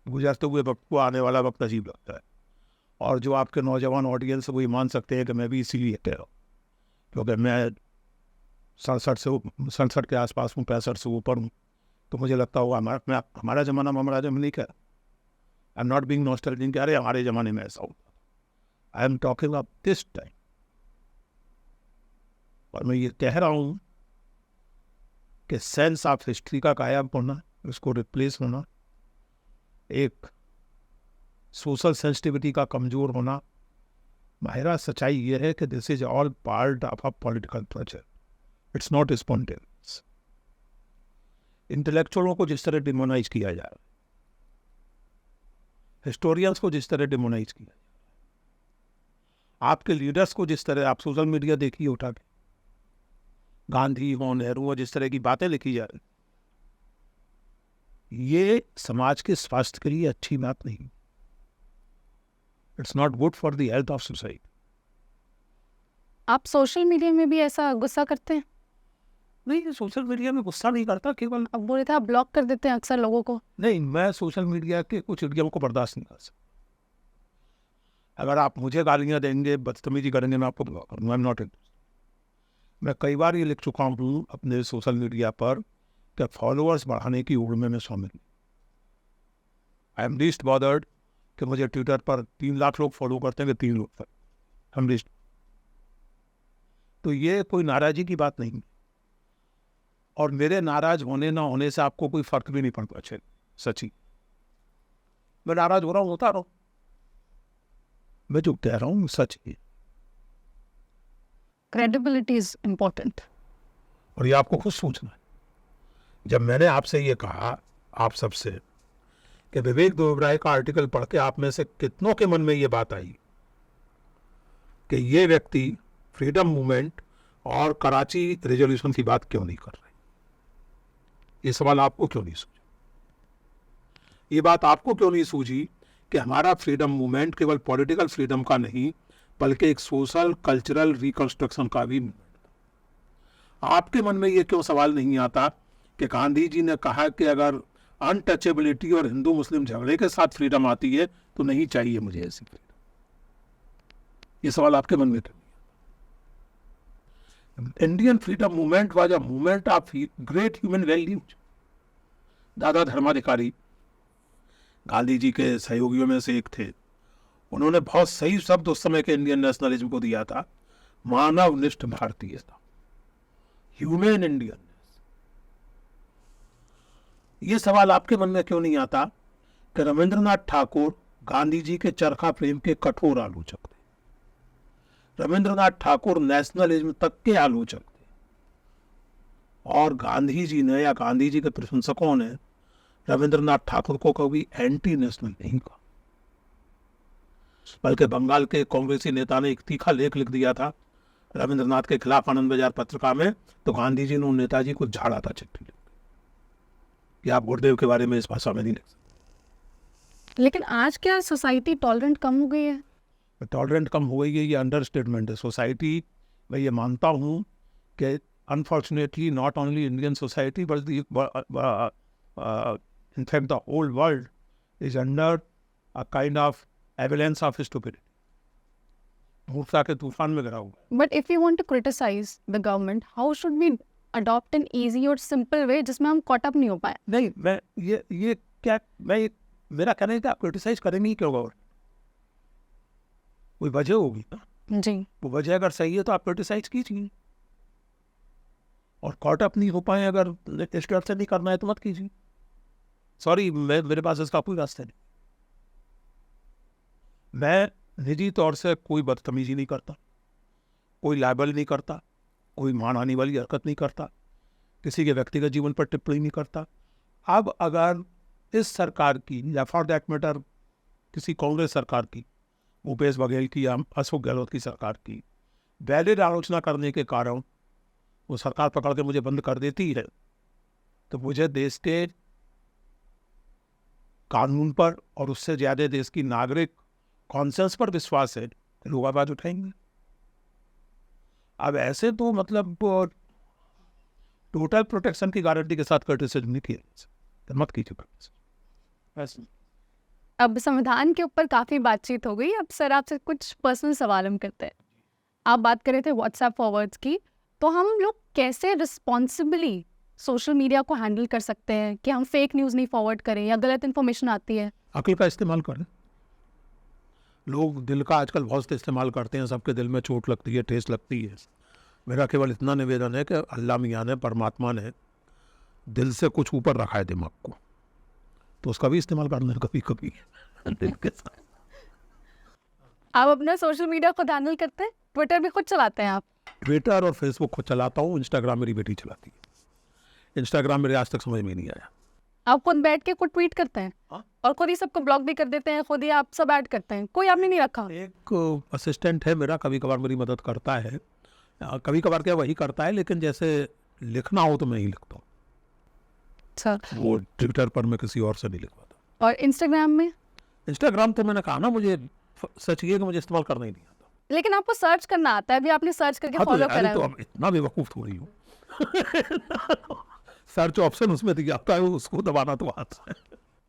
गुजरते हुए वक्त को आने वाला वक्त अजीब लगता है, और जो आपके नौजवान ऑडियंस वो ये मान सकते हैं कि मैं भी इसीलिए कह रहा हूँ क्योंकि मैं 67 के आसपास हूँ, 65 से ऊपर हूँ, तो मुझे लगता होगा हमारा ज़माना हमारा जम नहीं कर। I am not being nostalgic, अरे हमारे ज़माने में ऐसा होता। I am talking up this time, और मैं ये कह रहा हूँ कि सेंस ऑफ हिस्ट्री का कायम होना, उसको रिप्लेस होना, एक सोशल सेंसिटिविटी का कमज़ोर होना, माहिरा सच्चाई ये है कि this is all part of a political pressure, it's not spontaneous. इंटेलेक्चुअलों को जिस तरह डिमोनाइज किया जा रहा है, हिस्टोरियंस को जिस तरह डिमोनाइज किया जा रहा है, आपके लीडर्स को जिस तरह आप सोशल मीडिया देखिए उठा के, गांधी हो, नेहरू हो, जिस तरह की बातें लिखी जा रही, ये समाज के स्वास्थ्य के लिए अच्छी बात नहीं। It's not good for the health of society. आप सोशल मीडिया में भी ऐसा गुस्सा करते हैं? नहीं, सोशल मीडिया में गुस्सा नहीं करता, केवल अब बोले थे आप ब्लॉक कर देते हैं अक्सर लोगों को। नहीं, मैं सोशल मीडिया के कुछ इडियम को बर्दाश्त नहीं कर सकता। अगर आप मुझे गालियाँ देंगे, बदतमीजी करेंगे, मैं आपको ब्लॉक करूँगा। I am not interested. मैं कई बार ये लिख चुका हूँ अपने सोशल मीडिया पर कि फॉलोअर्स बढ़ाने की उड़ में मैं शामिल। आई एम लीस्ट बॉदर्ड कि मुझे ट्विटर पर 3 लाख लोग फॉलो करते हैं कि 3 लोग पर हम लिस्ट। तो ये कोई नाराज़गी की बात नहीं। और मेरे नाराज होने ना होने से आपको कोई फर्क भी नहीं पड़ता। अच्छे सची, मैं नाराज हो रहा हूँ, होता रहो, मैं जो कह रहा हूँ सच है। Credibility is important. और ये आपको खुद सोचना है। जब मैंने आपसे ये कहा, आप सबसे, कि विवेक देवराय का आर्टिकल पढ़ के आप में से कितनों के मन में ये बात आई कि ये व्यक्ति फ्रीडम मूवमेंट और कराची रेजोल्यूशन की बात क्यों नहीं कर रहे? ये सवाल आपको क्यों नहीं सूझा? ये बात आपको क्यों नहीं सूझी कि हमारा फ्रीडम मूवमेंट केवल पॉलिटिकल फ्रीडम का नहीं बल्कि एक सोशल कल्चरल रिकंस्ट्रक्शन का भी मूवमेंट था? आपके मन में ये क्यों सवाल नहीं आता कि गांधी जी ने कहा कि अगर अनटचेबिलिटी और हिंदू मुस्लिम झगड़े के साथ फ्रीडम आती है तो नहीं चाहिए मुझे ऐसी फ्रीडम? ये सवाल आपके मन में क्यों नहीं? Indian freedom movement was a movement of great human values. दादा धर्माधिकारी गांधी जी के सहयोगियों में से एक थे। उन्होंने बहुत सही शब्द उस समय के इंडियन नेशनलिज्म को दिया था, मानवनिष्ठ भारतीयता, ह्यूमन इंडियन। ये सवाल आपके मन में क्यों नहीं आता कि रविंद्रनाथ ठाकुर गांधी जी के चरखा प्रेम के कठोर आलोचक थे, रविंद्रनाथ ठाकुर नेशनलिज्म तक के आलोचक थे, और गांधी जी ने या गांधी जी के प्रशंसकों ने रविंद्रनाथ ठाकुर को कभी एंटी नेशनल नहीं कहा। बल्कि बंगाल के कांग्रेसी नेता ने एक तीखा लेख लिख दिया था रविंद्रनाथ के खिलाफ आनंद बाजार पत्रिका में, तो गांधी जी ने उन नेताजी को झाड़ा था चिट्ठी लिख कि आप गुरुदेव के बारे में इस भाषा में नहीं लिख सकते। लेकिन आज क्या सोसाइटी टॉलरेंट कम हो गई है? टॉलरेंट कम हो गई है, ये अंडर स्टेटमेंट है। सोसाइटी, मैं ये मानता हूँ कि unfortunately not only Indian society but in fact the whole world is under a kind of avalanche of stupidity. मूर्खता के तूफान में गिरा हुआ है। But if you want to criticise the government, how should we adopt an easy और सिंपल वे जिसमें हम कॉट अप नहीं हो पाए? नहीं, मैं ये क्या, मेरा कहना है कि आप क्रिटिसाइज करेंगे ही क्यों? गवर्नमेंट कोई वजह होगी ना जी। वो वजह अगर सही है तो आप क्रिटिसाइज कीजिए, और कॉट अप नहीं हो पाए अगर इस तरह से नहीं करना है तो मत कीजिए। सॉरी, मेरे पास इसका कोई रास्ता नहीं। मैं निजी तौर से कोई बदतमीजी नहीं करता, कोई लाइबल नहीं करता, कोई मान आने वाली हरकत नहीं करता, किसी के व्यक्तिगत जीवन पर टिप्पणी नहीं करता। अब अगर इस सरकार की या फॉर दैट मैटर किसी कांग्रेस सरकार की, भूपेश बघेल की या अशोक गहलोत की सरकार की वैलिड आलोचना करने के कारण वो सरकार पकड़ के मुझे बंद कर देती है, तो मुझे देश के कानून पर और उससे ज्यादा देश की नागरिक कॉन्सेंस पर विश्वास है, लोग आवाज उठाएंगे। अब ऐसे तो मतलब टोटल प्रोटेक्शन की गारंटी के साथ क्रिटिसिज्म नहीं किया, तो मत कीजिए। अब संविधान के ऊपर काफ़ी बातचीत हो गई। अब सर आपसे कुछ पर्सनल सवाल हम करते हैं। आप बात कर रहे थे व्हाट्सएप फॉरवर्ड्स की, तो हम लोग कैसे रिस्पॉन्सिबली सोशल मीडिया को हैंडल कर सकते हैं कि हम फेक न्यूज़ नहीं फॉरवर्ड करें या गलत इन्फॉर्मेशन आती है? अक्ल का इस्तेमाल करें। लोग दिल का आजकल बहुत इस्तेमाल करते हैं, सबके दिल में चोट लगती है, ठेस लगती है। मेरा केवल इतना निवेदन है कि अल्लाह मियाँ ने, परमात्मा ने दिल से कुछ ऊपर रखा है दिमाग को, तो उसका भी इस्तेमाल करना है कभी कभी दिल के साथ। आप अपना सोशल मीडिया खुद हैंडल करते हैं? ट्विटर भी खुद चलाते हैं आप? ट्विटर और फेसबुक खुद चलाता हूँ, इंस्टाग्राम मेरी बेटी चलाती है। इंस्टाग्राम मेरे आज तक समझ में नहीं आया। आप खुद बैठ के खुद ट्वीट करते हैं? हाँ? और खुद ही सबको ब्लॉक भी कर देते हैं, खुद ही आप सब ऐड करते हैं, कोई आपने नहीं रखा? एक असिस्टेंट है मेरा, कभी कभार मेरी मदद करता है, कभी कभार क्या वही करता है, लेकिन जैसे लिखना हो तो मैं ही लिखता हूँ। अच्छा। वो ट्विटर पर मैं किसी और से नहीं लिखवाता। और इंस्टाग्राम में? इंस्टाग्राम तो मैंने कहा ना, मुझे सच ये कि मुझे इस्तेमाल करना ही नहीं आता। लेकिन आपको सर्च करना आता है, अभी आपने सर्च करके फॉलो करा है। तो अब इतना बेवकूफ़ थोड़ी हूँ सर्च ऑप्शन उसमें दिया आता है, उसको दबाना तो आता है।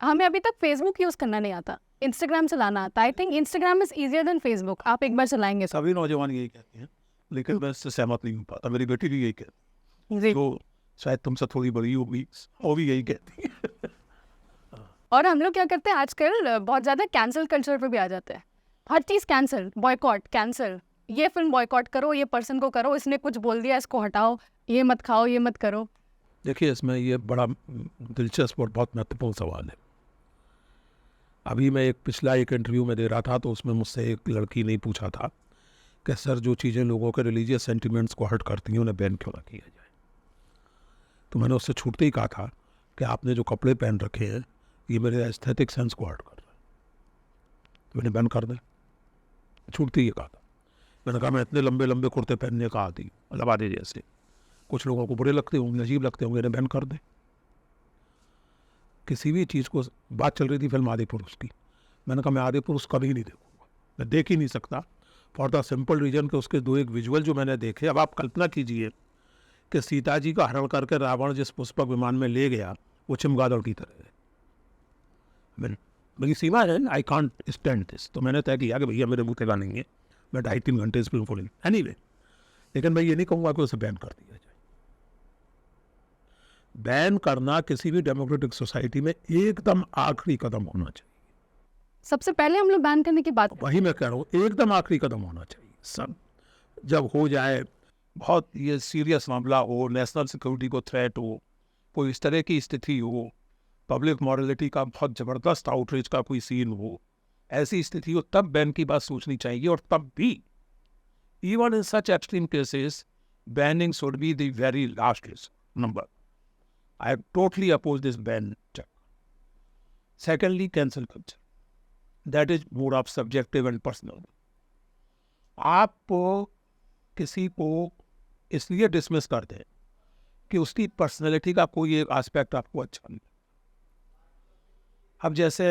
हमें अभी तक फेसबुक यूज़ करना नहीं आता, इंस्टाग्राम चलाना आता है। I think Instagram is easier than Facebook. आप एक बार चलाएंगे? सभी नौजवान यही कहते हैं, लेकिन मैं इससे सहमत नहीं हो पाता। मेरी बेटी भी यही कहती जी। है, तो शायद तुमसे थोड़ी बड़ी होगी, वो भी यही कहती है। और हम लोग क्या करते हैं आजकल, बहुत ज़्यादा कैंसिल कल्चर पे भी आ जाते हैं। हर चीज़ कैंसिल, बॉयकॉट, कैंसिल, ये फिल्म बॉयकॉट करो, ये पर्सन को करो, इसने कुछ बोल दिया इसको हटाओ, ये मत खाओ, ये मत करो। देखिए, इसमें ये बड़ा दिलचस्प और बहुत महत्वपूर्ण सवाल है। अभी मैं एक इंटरव्यू में दे रहा था, तो उसमें मुझसे एक लड़की ने पूछा था कि सर, जो चीज़ें लोगों के रिलीजियस सेंटिमेंट्स को हर्ट करती हैं उन्हें बैन क्यों ना किया जाए। तो मैंने उससे छूटते ही कहा था कि आपने जो कपड़े पहन रखे हैं ये मेरे एस्थेटिक सेंस को हर्ट कर रहा है, तो मैंने बैन कर दें। छूटते ही ये कहा था। मैंने कहा मैं इतने लंबे लंबे कुर्ते पहनने का आती, मतलब आदि जैसे, कुछ लोगों को बुरे लगते होंगे, अजीब लगते होंगे, इन्हें बैन कर दें। किसी भी चीज़ को, बात चल रही थी फिल्म आदि पुरुष की, मैंने कहा मैं आदि पुरुष कभी नहीं देखूंगा, मैं देख ही नहीं सकता, फॉर द सिंपल रीजन कि उसके दो एक विजुअल जो मैंने देखे। अब आप कल्पना कीजिए कि सीता जी का हरण करके रावण जिस पुष्पक विमान में ले गया वो चमगादड़ की तरह है। मेरी सीमा है, आई कांट स्टैंड दिस। तो मैंने तय किया कि भैया मेरे मुँह का नहीं है, मैं 2.5-3 घंटे इस फिल्म को लेंगे एनीवे। लेकिन मैं ये नहीं कहूँगा कि उसे बैन कर दिया जाए। बैन करना किसी भी डेमोक्रेटिक सोसाइटी में एकदम आखिरी कदम होना चाहिए। सबसे पहले हम लोग बैन करने की बात वही मैं कह रहा हूँ, एकदम आखिरी कदम होना चाहिए। सब जब हो जाए, बहुत ये सीरियस मामला हो, नेशनल सिक्योरिटी को थ्रेट हो, कोई इस तरह की स्थिति हो, पब्लिक मॉरलिटी का बहुत ज़बरदस्त आउटरीच का कोई सीन हो, ऐसी स्थिति हो, तब बैन की बात सोचनी चाहिए। और तब भी even in such extreme cases banning should be the very last number. I totally oppose this ban. Secondly, cancel culture, that is more of subjective and personal. आप किसी को इसलिए डिसमिस कर दें कि उसकी पर्सनैलिटी का कोई एक एस्पेक्ट आपको अच्छा नहीं। अब जैसे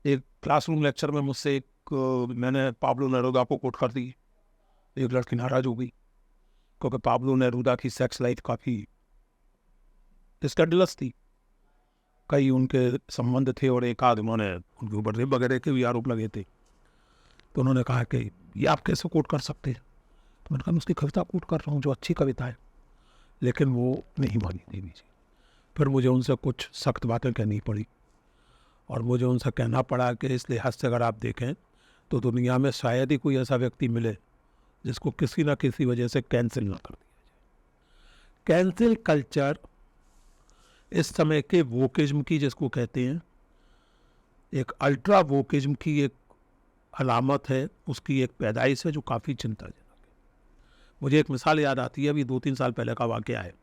एक क्लासरूम लेक्चर में मुझसे मैंने पाब्लो नेरूदा को कोट कर दी, एक लड़की नाराज हो गई क्योंकि पाब्लो नेरूदा की सेक्स लाइफ काफ़ी स्कैंडलस थी। कई उनके संबंध थे और एक आध उन्होंने उनके ऊपर रेप वगैरह के भी आरोप लगे थे। तो उन्होंने कहा कि ये आप कैसे कोट कर सकते हैं। तो मैंने कहा मैं उसकी कविता कोट कर रहा हूँ जो अच्छी कविता है, लेकिन वो नहीं मानी देवी जी। फिर मुझे उनसे कुछ सख्त बातें कहनी पड़ी और मुझे उनसे कहना पड़ा कि इस लिहाज से अगर आप देखें तो दुनिया में शायद ही कोई ऐसा व्यक्ति मिले जिसको किसी ना किसी वजह से कैंसिल ना कर दिया जाए। कैंसिल कल्चर इस समय के वोकिज्म की, जिसको कहते हैं, एक अल्ट्रा वोकिज्म की एक अलामत है, उसकी एक पैदाइश है जो काफ़ी चिंताजनक है। मुझे एक मिसाल याद आती है, अभी 2-3 साल पहले का वाक़या है।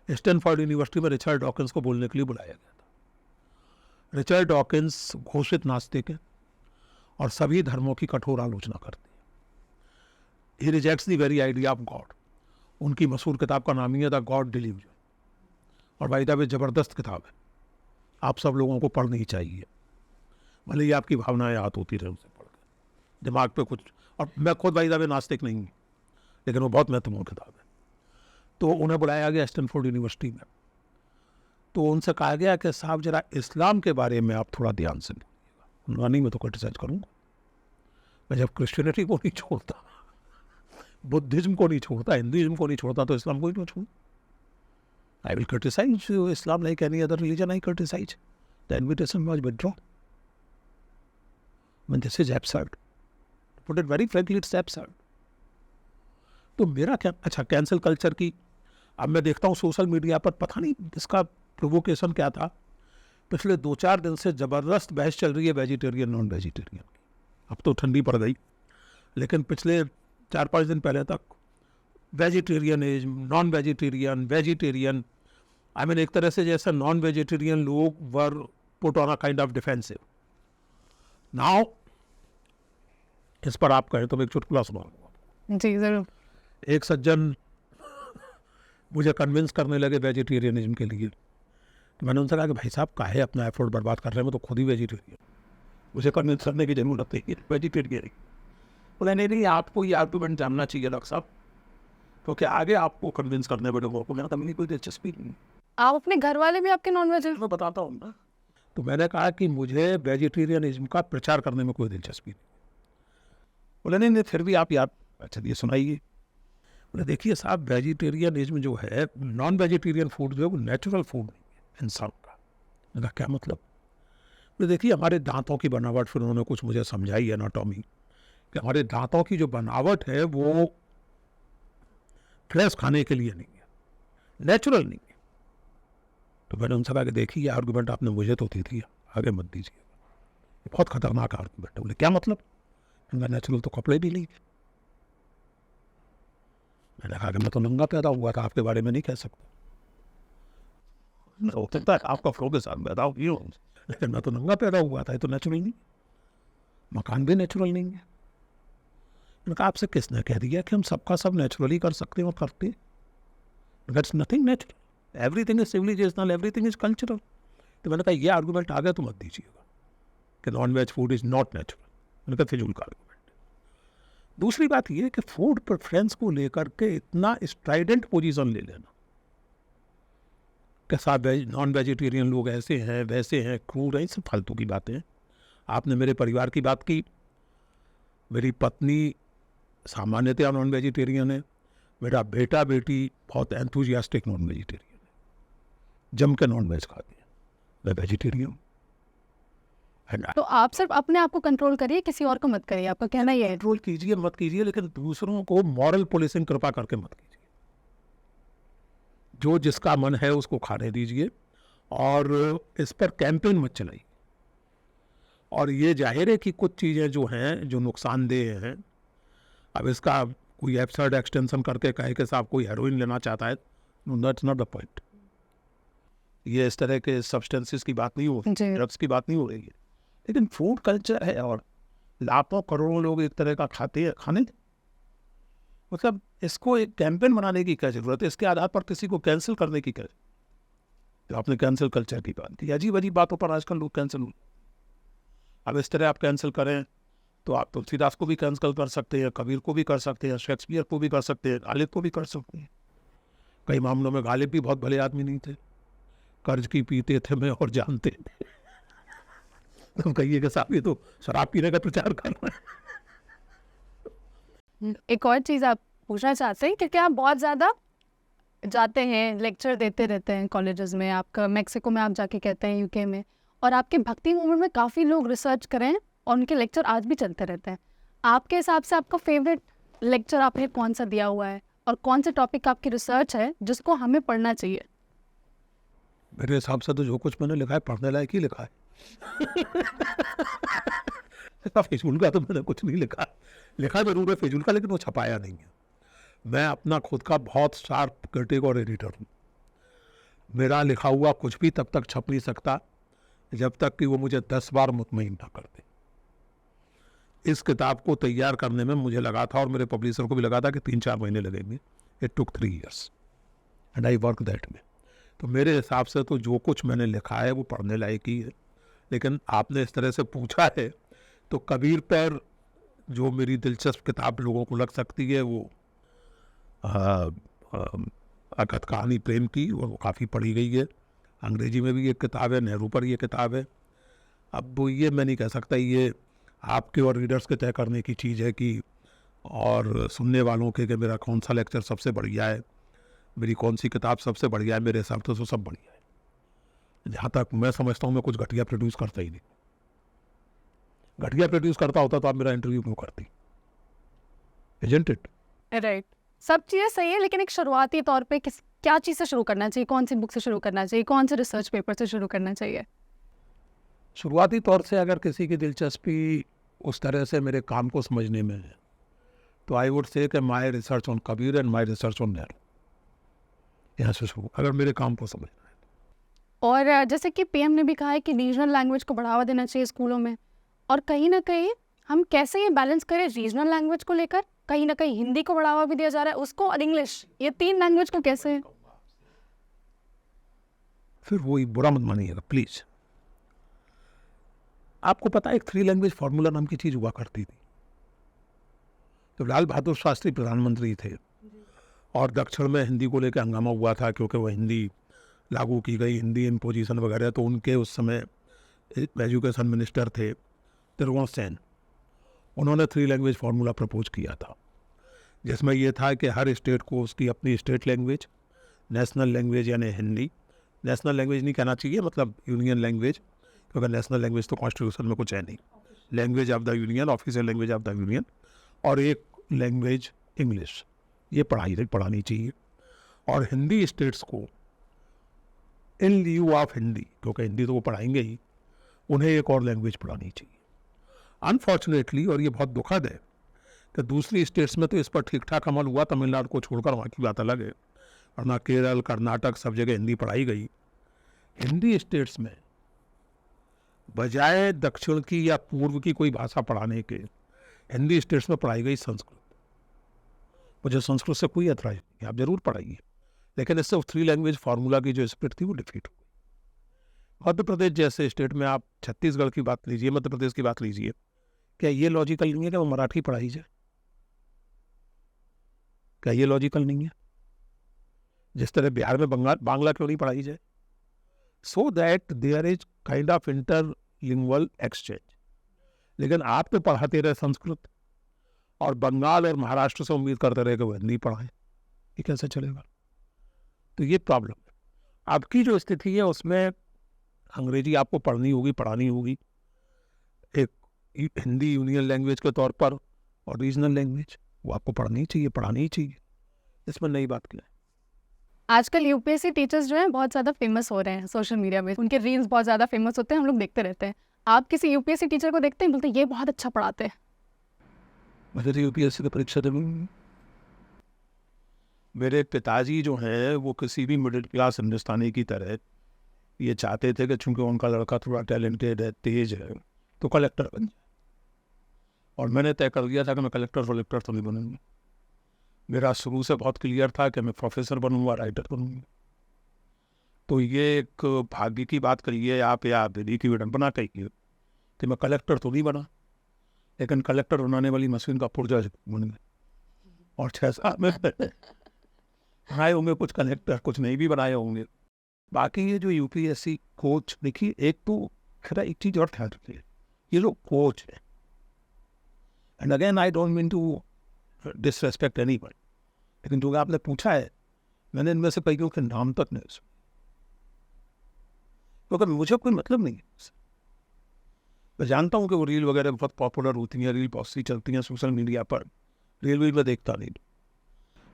स्टैनफोर्ड यूनिवर्सिटी में रिचर्ड डॉकिंस को बोलने के लिए बुलाया गया था। रिचर्ड डॉकिंस घोषित नास्तिक है और सभी धर्मों की कठोर आलोचना करते हैं। He rejects the very idea of God. उनकी मशहूर किताब का नाम ही है द गॉड डिल्यूजन, और बाय द वे ज़बरदस्त किताब है, आप सब लोगों को पढ़नी चाहिए। भले ही आपकी भावनाएं याद होती रहे उसे पढ़ कर, दिमाग पे कुछ। और मैं खुद बाय द वे नास्तिक नहीं हूँ, लेकिन वो बहुत महत्वपूर्ण किताब है। तो उन्हें बुलाया गया स्टैनफोर्ड यूनिवर्सिटी में। तो उनसे कहा गया कि साहब जरा इस्लाम के बारे में आप थोड़ा ध्यान से बोलिएगा। उन्होंने नहीं, मैं तो क्रिटिसाइज करूँगा। मैं जब क्रिश्चियनिटी को नहीं छोड़ता, बुद्धिज्म को नहीं छोड़ता, हिंदुइज्म को नहीं छोड़ता, तो इस्लाम को ही क्यों छोड़? I will criticize Islam like any other religion I criticize. The invitation was withdrawn. I mean, this is absurd. To put it very frankly, it's absurd. तो मेरा क्या, अच्छा, कैंसिल कल्चर की अब मैं देखता हूँ सोशल मीडिया पर, पता नहीं इसका प्रोवोकेशन क्या था। पिछले 2-4 दिन से ज़बरदस्त बहस चल रही है वेजिटेरियन नॉन वेजिटेरियन की। अब तो ठंडी पड़ गई, लेकिन पिछले 4-5 दिन पहले तक vegetarianism, non vegetarian, vegetarian, I mean एक तरह से जैसे नॉन वेजिटेरियन लोग वर put on a kind of defensive. Now इस पर आप कहें तो मैं एक चुटकुला सुनाऊंगा। जी ज़रूर। एक सज्जन मुझे कन्विंस करने लगे वेजिटेरियनिज्म के लिए। तो मैंने उनसे कहा कि भाई साहब काहे अपना एफर्ट बर्बाद कर रहे हैं, मैं तो खुद ही वेजिटेरियन, मुझे कन्विंस करने की जरूरत नहीं है वेजिटेरियन। बोले नहीं, आपको ये आर्गूमेंट जानना चाहिए डॉक्टर साहब, क्योंकि आगे आपको कन्विंस करने पड़े लोगों को। मैंने कहा कोई दिलचस्पी नहीं। आप अपने घर वाले भी आपके नॉन वेज? मैं बताता हूँ ना। तो मैंने कहा कि मुझे वेजिटेरियनिज्म का प्रचार करने में कोई दिलचस्पी नहीं। बोले नहीं, फिर भी आप यार, अच्छा ये सुनाइए। बोले देखिए साहब, वेजिटेरियनिज्म जो है, नॉन वेजिटेरियन फूड जो है वो नेचुरल फूड नहीं है इंसान का। मैंने कहा क्या मतलब? बोले देखिए हमारे दांतों की बनावट, फिर उन्होंने कुछ मुझे समझाई एनाटॉमी कि हमारे दांतों की जो बनावट है वो फ्रेश खाने के लिए नहीं है, नेचुरल नहीं है। तो मैंने उनसे कहा कि देखिए ये आर्गूमेंट आपने मुझे तो दे दिया, आगे मत दीजिए, ये बहुत खतरनाक आर्गूमेंट है। बोले क्या मतलब? मैंने नेचुरल तो कपड़े भी नहीं थे। मैंने कहा कि मैं तो नंगा पैदा हुआ था, आपके बारे में नहीं कह सकता। हो सकता है आपका फ्लो के साथ पैदा हुई हो, लेकिन मैं तो नंगा पैदा हुआ था, ये तो नेचुरल नहीं, मकान भी नेचुरल नहीं है। मैंने कहा आपसे किसने कह दिया कि हम सबका सब नेचुरली कर सकते हैं और करते हैं? That's nothing natural, everything is civilisational, everything is cultural. तो मैंने कहा ये आर्गूमेंट आ गया तो मत दीजिएगा कि non veg food is not natural. मैंने कहा फिजूल का आर्गूमेंट। दूसरी बात ये कि फूड प्रेफरेंस को लेकर के इतना स्ट्राइडेंट पोजीशन ले लेना कि साहब नॉन वेजिटेरियन लोग ऐसे हैं वैसे हैं, क्रूर हैं, सब फालतू की बातें हैं। आपने मेरे परिवार की बात की, मेरी पत्नी सामान्यतया नॉन वेजिटेरियन है, मेरा बेटा बेटी बहुत एंथुजियास्टिक नॉन वेजिटेरियन है, जम के नॉन वेज खाते हैं, मैं वेजिटेरियन। तो आप सिर्फ अपने आप को कंट्रोल करिए, किसी और को मत करिए, आपका कहना ये है? कंट्रोल कीजिए मत कीजिए, लेकिन दूसरों को मॉरल पुलिसिंग कृपा करके मत कीजिए। जो जिसका मन है उसको खाने दीजिए और इस पर कैंपेन मत चलाइए। और ये जाहिर है कि कुछ चीज़ें जो हैं जो नुकसानदेह हैं, अब इसका कोई एब्सर्ड एक्सटेंशन करके कहे कि साहब कोई हेरोइन लेना चाहता है, no that's not the point. ये इस तरह के सब्सटेंसेस की बात नहीं हो रही, जी। ड्रग्स की बात नहीं हो रही है, लेकिन फूड कल्चर है और लाखों करोड़ों लोग एक तरह का खाते हैं, खाने दें। मतलब इसको एक कैंपेन बनाने की क्या जरूरत है? इसके आधार पर किसी को कैंसिल करने की क्या? तो आपने कैंसिल कल्चर की बात की, अजीब अजीब बातों पर आजकल लोग कैंसिल हो। अब इस तरह आप कैंसिल करें तो आप तुलसीदास को भी कैंसिल कर सकते हैं, कबीर को भी कर सकते हैं, शेक्सपियर को भी कर सकते हैं, गालिब को भी कर सकते हैं। कई मामलों में गालिब भी बहुत भले आदमी नहीं थे, कर्ज की पीते थे मैं और जानते थे। तुम कहिए कि साहब ये तो शराब पीने का प्रचार कर रहे हैं। एक और चीज़ आप पूछना चाहते हैं, क्योंकि आप बहुत ज़्यादा जाते हैं, लेक्चर देते रहते हैं कॉलेजेस में, आपका मैक्सिको में आप जाके कहते हैं, यूके में, और आपके भक्ति मूवमेंट में काफ़ी लोग रिसर्च करें और उनके लेक्चर आज भी चलते रहते हैं। आपके हिसाब से आपका फेवरेट लेक्चर आपने कौन सा दिया हुआ है और कौन से टॉपिक आपकी रिसर्च है जिसको हमें पढ़ना चाहिए? मेरे हिसाब से तो जो कुछ मैंने लिखा है पढ़ने लायक ही लिखा है। फिजूल का तो मैंने कुछ नहीं लिखा, लिखा जरूर है फिजूल का, लेकिन वो छपाया नहीं है। मैं अपना खुद का बहुत शार्प क्रिटिक और एडिटर हूँ। मेरा लिखा हुआ कुछ भी तब तक छप नहीं सकता जब तक कि वो मुझे 10 बार मुतमईन ना कर दे। इस किताब को तैयार करने में मुझे लगा था और मेरे पब्लिशर को भी लगा था कि 3-4 महीने लगेंगे। It took 3 years and I work that way. तो मेरे हिसाब से तो जो कुछ मैंने लिखा है वो पढ़ने लायक ही है। लेकिन आपने इस तरह से पूछा है तो कबीर पर जो मेरी दिलचस्प किताब लोगों को लग सकती है वो अकथ कहानी प्रेम की, और वो काफ़ी पढ़ी गई है। अंग्रेजी में भी एक किताब है, नेहरू पर ये किताब है। अब वो ये मैं नहीं कह सकता, ये आपके और रीडर्स के तय करने की चीज़ है कि और सुनने वालों के कि मेरा कौन सा लेक्चर सबसे बढ़िया है, मेरी कौन सी किताब सबसे बढ़िया है। मेरे हिसाब से तो सब बढ़िया है। जहाँ तक मैं समझता हूँ मैं कुछ घटिया प्रोड्यूस करता ही नहीं। घटिया प्रोड्यूस करता होता तो आप मेरा इंटरव्यू क्यों करती? Isn't it? राइट, सब चीज़ें सही है, लेकिन एक शुरुआती तौर पे क्या चीज़ से शुरू करना चाहिए? कौन सी बुक से शुरू करना चाहिए? कौन से रिसर्च पेपर से शुरू करना चाहिए? शुरुआती तौर से अगर किसी की दिलचस्पी उस तरह से मेरे काम को समझने में है तो आई वुड से कि my research on Kabir and my research on Nehru, यहाँ से शुरू अगर मेरे काम को समझना है। और जैसे कि पीएम ने भी कहा है कि रीजनल लैंग्वेज को बढ़ावा देना चाहिए स्कूलों में, और कहीं ना कहीं हम कैसे ये बैलेंस करें रीजनल लैंग्वेज को लेकर? कहीं ना कहीं हिंदी को बढ़ावा भी दिया जा रहा है, उसको, और इंग्लिश, ये 3 लैंग्वेज को कैसे? फिर वही बुरा मत मानिएगा प्लीज। आपको पता है एक 3 लैंग्वेज फार्मूला नाम की चीज हुआ करती थी। तो लाल बहादुर शास्त्री प्रधानमंत्री थे और दक्षिण में हिंदी को लेकर हंगामा हुआ था क्योंकि वह हिंदी लागू की गई, हिंदी इम्पोजिशन वगैरह। तो उनके उस समय एजुकेशन मिनिस्टर थे त्रिगुण सेन, उन्होंने 3 लैंग्वेज फार्मूला प्रपोज किया था, जिसमें यह था कि हर स्टेट को उसकी अपनी स्टेट लैंग्वेज, नेशनल लैंग्वेज यानी हिंदी, नेशनल लैंग्वेज नहीं कहना चाहिए, मतलब यूनियन लैंग्वेज, क्योंकि नेशनल लैंग्वेज तो कॉन्स्टिट्यूशन में कुछ है नहीं, language of the union, official language of the union, और एक लैंग्वेज इंग्लिश ये पढ़ाई पढ़ानी चाहिए। और हिंदी स्टेट्स को इन लिeu ऑफ हिंदी, क्योंकि हिंदी तो वो पढ़ाएंगे ही, उन्हें एक और लैंग्वेज पढ़ानी चाहिए। अनफॉर्चुनेटली, और ये बहुत दुखद है कि दूसरी स्टेट्स में तो इस पर ठीक ठाक अमल हुआ, तमिलनाडु को छोड़कर, वहाँ की बात अलग है, वरना केरल, कर्नाटक सब जगह हिंदी पढ़ाई गई। हिंदी स्टेट्स में बजाय दक्षिण की या पूर्व की कोई भाषा पढ़ाने के, हिंदी स्टेट्स में पढ़ाई गई संस्कृत। मुझे संस्कृत से कोई ऐतराज नहीं है, आप जरूर पढ़ाइए, लेकिन इससे 3 लैंग्वेज फार्मूला की जो स्पिरिट थी वो डिफीट हो गई। मध्य प्रदेश जैसे स्टेट में आप छत्तीसगढ़ की बात लीजिए, मध्य प्रदेश की बात लीजिए, क्या ये लॉजिकल नहीं है कि वो मराठी पढ़ाई जाए? क्या ये लॉजिकल नहीं है? जिस तरह बिहार में बांग्ला क्यों नहीं पढ़ाई जाए? So that there is kind of interlingual exchange. लेकिन आप तो पढ़ाते रहे संस्कृत, और बंगाल और महाराष्ट्र से उम्मीद करते रहे कि वो हिंदी पढ़ाएं, ये कैसे चलेगा? तो ये प्रॉब्लम है। आपकी जो स्थिति है उसमें अंग्रेजी आपको पढ़नी होगी, पढ़ानी होगी, एक हिंदी यूनियन लैंग्वेज के तौर पर, और रीजनल लैंग्वेज वो आपको पढ़नी चाहिए, पढ़ानी ही चाहिए। इसमें नई बात क्या है? आजकल यूपीएससी टीचर्स जो हैं बहुत ज़्यादा फेमस हो रहे हैं सोशल मीडिया में, उनके रील्स बहुत ज़्यादा फेमस होते हैं, हम लोग देखते रहते हैं। आप किसी यूपीएससी टीचर को देखते हैं, बोलते हैं ये बहुत अच्छा पढ़ाते हैं? मुझे तो यूपीएससी की परीक्षा देनी। मेरे पिताजी जो हैं वो किसी भी मिडिल क्लास हिंदुस्तानी की तरह ये चाहते थे कि चूंकि उनका लड़का थोड़ा टैलेंटेड है, तेज है, तो कलेक्टर बन जाए। और मैंने तय कर दिया था कि मैं कलेक्टर तो नहीं बनूंगा। मेरा शुरू से बहुत क्लियर था कि मैं प्रोफेसर बनूंगा, राइटर बनूंगा। तो ये एक भाग्य की बात करिए आप या विधि की विडंबना कहिए कि मैं कलेक्टर तो नहीं बना, लेकिन कलेक्टर बनाने वाली मशीन का पुर्जा बन गया। और 6 साल में बनाए होंगे कुछ कलेक्टर, कुछ नहीं भी बनाए होंगे। बाकी ये जो यूपीएससी कोच, देखिए एक तो खैर एक चीज और ध्यान रखिए, ये लोग कोच है, and again I don't mean to disrespect anyone, लेकिन जो आपने पूछा है, मैंने इनमें से कईयों के नाम तक नहीं सुने, क्योंकि मुझे कोई मतलब नहीं है उससे। मैं जानता हूँ कि वो रील वगैरह बहुत पॉपुलर होती हैं, रील बहुत सी चलती हैं सोशल मीडिया पर, रील वील में देखता नहीं।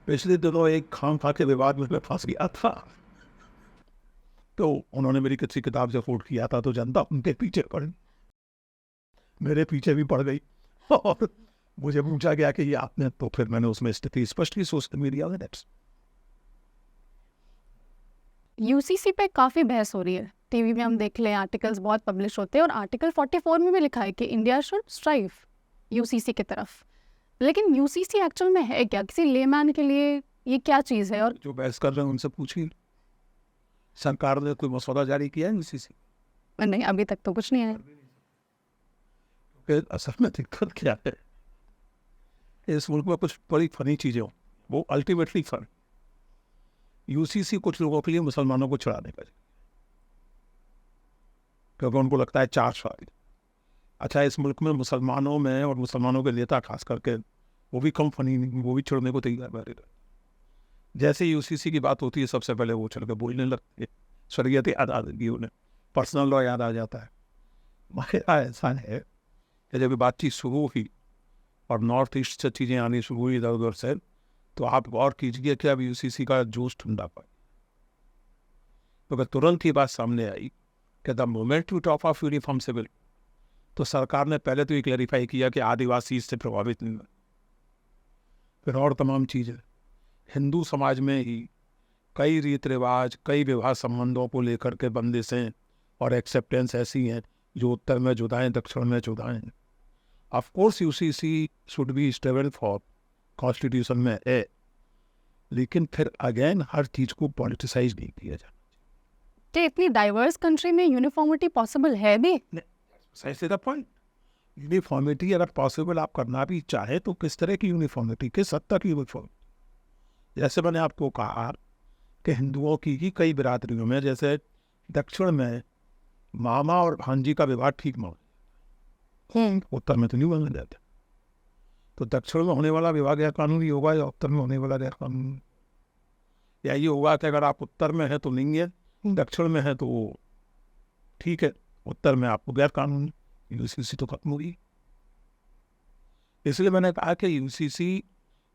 पिछले दिनों एक खाम खा के विवाद में मैं फंस गया था, तो उन्होंने मेरी किसी किताब से कोट किया था, तो जनता उनके पीछे पड़, मेरे पीछे भी पड़ गई, और मुझे पूछा गया कि ये आपने, तो फिर मैंने उसमें स्थिति स्पष्ट की सोशल मीडिया में। यूसीसी पे काफ़ी बहस हो रही है, टीवी में हम देख लें, आर्टिकल्स बहुत पब्लिश होते हैं, और आर्टिकल 44 में भी लिखा है कि इंडिया शुड स्ट्राइव यूसीसी की तरफ। लेकिन यूसीसी एक्चुअल में है क्या? किसी लेमैन के लिए ये क्या चीज़ है? और जो बहस कर रहे हैं उनसे पूछिए, सरकार ने कोई मसौदा जारी किया है यूसीसी? नहीं, अभी तक तो कुछ नहीं है। असल में दिक्कत क्या है, इस मुल्क में कुछ बड़ी फनी चीजें हो, वो अल्टीमेटली फन। यूसीसी कुछ लोगों के लिए मुसलमानों को चढ़ाने का, क्योंकि उनको लगता है 4 साल। अच्छा, इस मुल्क में मुसलमानों में और मुसलमानों के नेता खास करके वो भी कम फनी नहीं, वो भी छोड़ने को तैयार बैठे। जैसे यूसीसी की बात होती है सबसे पहले वो चल के बोलने लगते हैं, शरीयत याद आ जाती है उन्हें, पर्सनल लॉ याद आ जाता है। मायरा ऐसा है कि जब बातचीत शुरू हुई और नॉर्थ ईस्ट से चीज़ें आनी शुरू हुई इधर उधर से, तो आप गौर कीजिए कि अब यूसीसी का जोश ठंडा पड़ा, क्योंकि तुरंत ही बात सामने आई कि the moment you talk of uniform civil, तो सरकार ने पहले तो ये क्लैरिफाई किया कि आदिवासी इससे प्रभावित नहीं हुए, फिर और तमाम चीज़ें। हिंदू समाज में ही कई रीत रिवाज, कई विवाह संबंधों को लेकर के बंदिशें और एक्सेप्टेंस ऐसी हैं जो उत्तर में जुदाएं, दक्षिण में जुदाएं। Of course UCC should be stable for, constitution में है, लेकिन फिर अगेन हर चीज़ को पॉलिटिसाइज नहीं किया जाना। क्या इतनी डाइवर्स कंट्री में यूनिफॉर्मिटी पॉसिबल है भी? सही द पॉइंट, यूनिफॉर्मिटी अगर पॉसिबल आप करना भी चाहे तो किस तरह की यूनिफॉर्मिटी, किस हद तक यूनिफॉर्मिटी? जैसे मैंने आपको कहा कि हिंदुओं की ही कई बिरादरियों में, जैसे दक्षिण में मामा और भांजी का विवाह ठीक माना, उत्तर में तो नहीं माना जाता। तो दक्षिण में होने वाला विवाह गैर कानूनी होगा या उत्तर में होने वाला गैर कानूनी? या ये होगा कि अगर आप उत्तर में है तो नहीं है, दक्षिण में है तो ठीक है, उत्तर में आपको गैर कानूनी, यूसीसी तो खत्म होगी। इसलिए मैंने कहा कि यूसीसी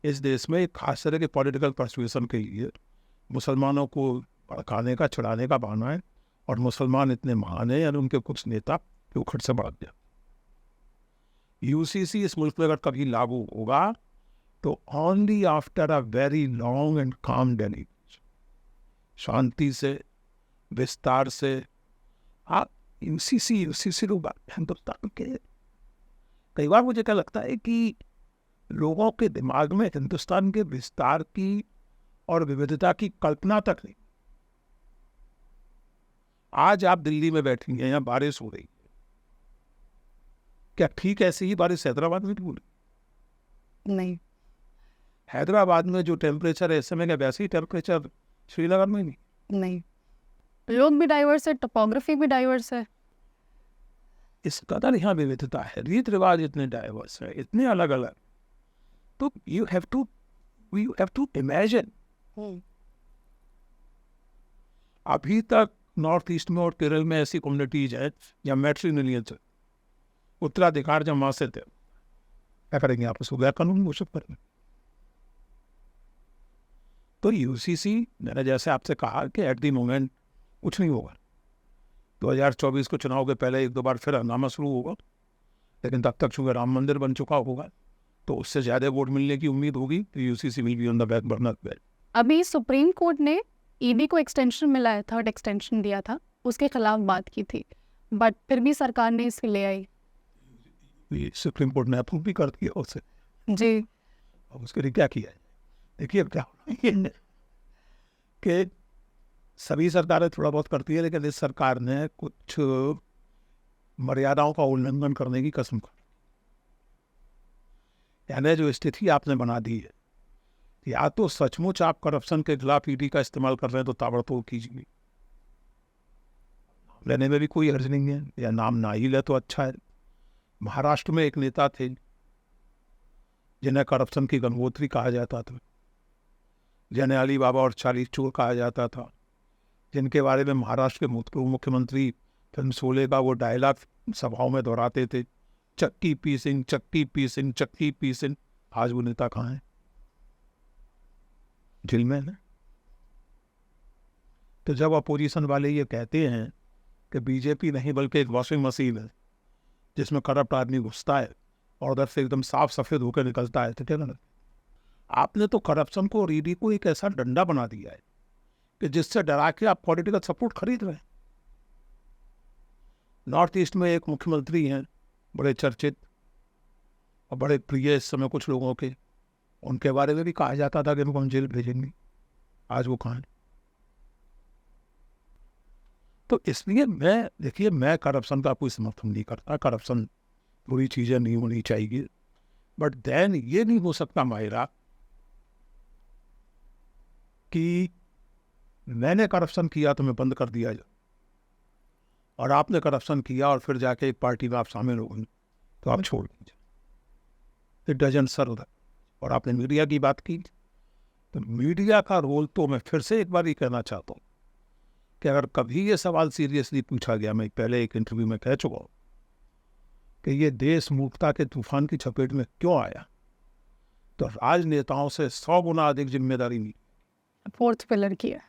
इस देश में एक खास तरह के पॉलिटिकल परसुएशन के लिए मुसलमानों को भड़काने का, छुड़ाने का बहाना है, और मुसलमान इतने महान हैं, यानी उनके कुछ नेता के उखड़ से बढ़ गया। यूसीसी इस मुल्क में अगर कभी लागू होगा तो only after a very long and काम डेलीगेशन, शांति से, विस्तार से। आप यूसीसी लोग हिंदुस्तान के, कई बार मुझे क्या लगता है कि लोगों के दिमाग में हिंदुस्तान के विस्तार की और विविधता की कल्पना तक नहीं। आज आप दिल्ली में बैठी हैं, यहाँ बारिश हो रही है, क्या ठीक ऐसे ही बारिश हैदराबाद में भी हो रही? नहीं, हैदराबाद में जो टेम्परेचर है इस समय, क्या वैसे ही टेम्परेचर श्रीनगर में नहीं? लोग भी डाइवर्स है, टोपोग्राफी भी डाइवर्स है। इस कदर यहाँ विविधता है, रीत रिवाज इतने डाइवर्स है, इतने अलग अलग। तो यू हैव टू इमेजिन, अभी तक नॉर्थ ईस्ट में और केरल में ऐसी कम्युनिटीज है या मैट्रिलिनियज, उत्तराधिकार जब वहां से थे, क्या करेंगे आपस में? गैर कानूनी घोषित करेंगे। तो यूसीसी, मैंने जैसे आपसे कहा कि एट दी मोमेंट कुछ नहीं होगा। 2024 को चुनाव के पहले 1-2 बार फिर हंगामा शुरू होगा, लेकिन तब तक चूंकि राम मंदिर बन चुका होगा तो उससे ज्यादा वोट मिलने की उम्मीद होगी। तो UCC will be on the back burner. अभी सुप्रीम कोर्ट ने ईडी को एक्सटेंशन मिला है, 3rd एक्सटेंशन दिया था, उसके खिलाफ बात की थी, बट फिर भी सरकार ने इसे ले आई। सुप्रीम कोर्ट ने अप्रूव भी कर दिया उसे जी। अब उसके लिए क्या किया है? देखिए क्या कि सभी सरकारें थोड़ा बहुत करती है, लेकिन इस सरकार ने कुछ मर्यादाओं का उल्लंघन करने की कसम खा, यानी जो स्थिति आपने बना दी है, या तो सचमुच आप करप्शन के खिलाफ ईडी का इस्तेमाल कर रहे हैं तो ताबड़तोड़ कीजिए, लेने में भी कोई हर्ज नहीं है, या नाम ना ही ले तो अच्छा है। महाराष्ट्र में एक नेता थे जिन्हें करप्शन की गंगोत्री कहा जाता था, जिन्हें अली बाबा और 40 चोर कहा जाता था, जिनके बारे में महाराष्ट्र के पूर्व मुख्यमंत्री फिल्म शोले का वो डायलॉग सभाओं में दोहराते थे, चक्की पीसिंग, चक्की पीसिंग, चक्की पीसिंग। आज वो नेता कहाँ है? जेल में है। तो जब अपोजिशन वाले ये कहते हैं कि बीजेपी नहीं बल्कि एक वॉशिंग मशीन है जिसमें करप्ट आदमी घुसता है और उधर से एकदम साफ सफेद होकर निकलता है, तो क्या ना, आपने तो करप्शन को और ईडी को एक ऐसा डंडा बना दिया है कि जिससे डरा के आप पॉलिटिकल सपोर्ट खरीद रहे हैं। नॉर्थ ईस्ट में एक मुख्यमंत्री हैं, बड़े चर्चित और बड़े प्रिय इस समय कुछ लोगों के, उनके बारे में भी कहा जाता था कि उनको हम जेल भेजेंगे। आज वो कहाँ है? तो इसलिए मैं करप्शन का कोई समर्थन नहीं करता, करप्शन बुरी चीजें नहीं होनी चाहिए, बट देन ये नहीं हो सकता माहिरा कि मैंने करप्शन किया तो मैं बंद कर दिया जाए, और आपने करप्शन किया और फिर जाके एक पार्टी में आप शामिल हो गए तो आप छोड़ दीजिए। It doesn't serve that. और आपने मीडिया की बात की, तो मीडिया का रोल तो मैं फिर से एक बार ही कहना चाहता हूँ कि अगर कभी ये सवाल सीरियसली पूछा गया, मैं पहले एक इंटरव्यू में कह चुका हूँ कि ये देश मूर्खता के तूफान की चपेट में क्यों आया, तो राजनेताओं से 100 गुना अधिक जिम्मेदारी नहीं। 4th पिलर की है।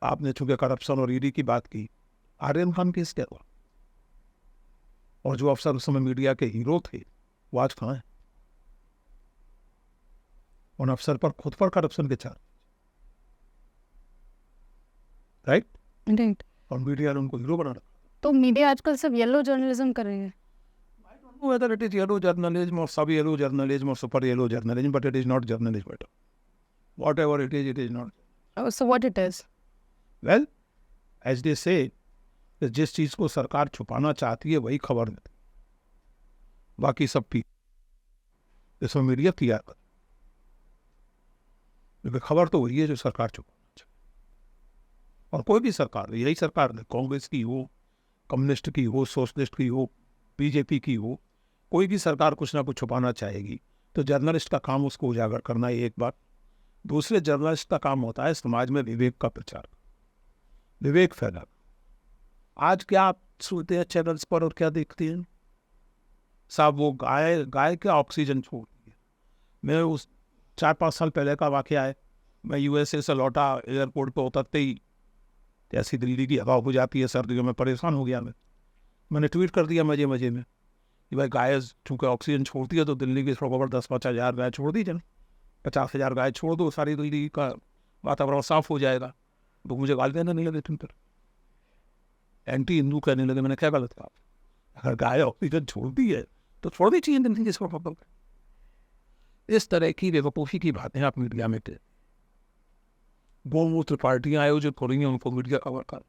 आपने चूंकि करप्शन और ईडी की बात की, आर्यन खान केस क्या हुआ? और जो अफसर उस समय मीडिया के हीरो थे वो आज कहाँ है? उन अफसर पर खुद पर करप्शन के चार्ज, राइट, और मीडिया ने उनको हीरो बना रखा। तो मीडिया आजकल सिर्फ येलो जर्नलिज्म कर रही है। Whether it is yellow journalism or sub-yellow journalism or super-yellow journalism, but it is not journalism at all. Whatever it is not. Oh, so what it is? Well, as they say, कि जिस चीज को सरकार छुपाना चाहती है वही खबर देती, बाकी सब पी इसमें मीडिया तैयार कर, क्योंकि खबर तो वही है जो सरकार छुपाना चाहती। और कोई भी सरकार, यही सरकार है, कांग्रेस की हो, कम्युनिस्ट की हो, सोशलिस्ट की हो, बीजेपी की हो, कोई भी सरकार कुछ ना कुछ छुपाना चाहेगी। तो जर्नलिस्ट का काम उसको उजागर करना है एक बात। दूसरे जर्नलिस्ट का काम होता है समाज में विवेक का प्रचार, विवेक फैला। आज क्या आप सुनते हैं चैनल्स पर और क्या देखते हैं साहब? वो गाय क्या ऑक्सीजन छोड़ रही है। मैं 4-5 साल पहले का वाकया है। मैं यूएसए से लौटा, एयरपोर्ट पे उतरते ही जैसी दिल्ली की हवा हो जाती है सर्दियों में, परेशान हो गया मैंने ट्वीट कर दिया मजे मजे में कि भाई गाय चूँकि ऑक्सीजन छोड़ती है तो दिल्ली की सड़कों पर 10-5 हज़ार गाय छोड़ दी जाए, 50,000 गाय छोड़ दो, सारी दिल्ली का वातावरण साफ हो जाएगा। तो मुझे गाली देना नहीं लगे ट्विटर, एंटी हिंदू कहने लगे। मैंने क्या गलत कहा? अगर गाय ऑक्सीजन छोड़ती है तो छोड़नी चाहिए दिल्ली की सड़कों पर। इस तरह की बेवकूफ़ी की बातें आप मीडिया में गौमूत्र पार्टियां आयोजित हो रही हैं, उनको मीडिया कवर कर।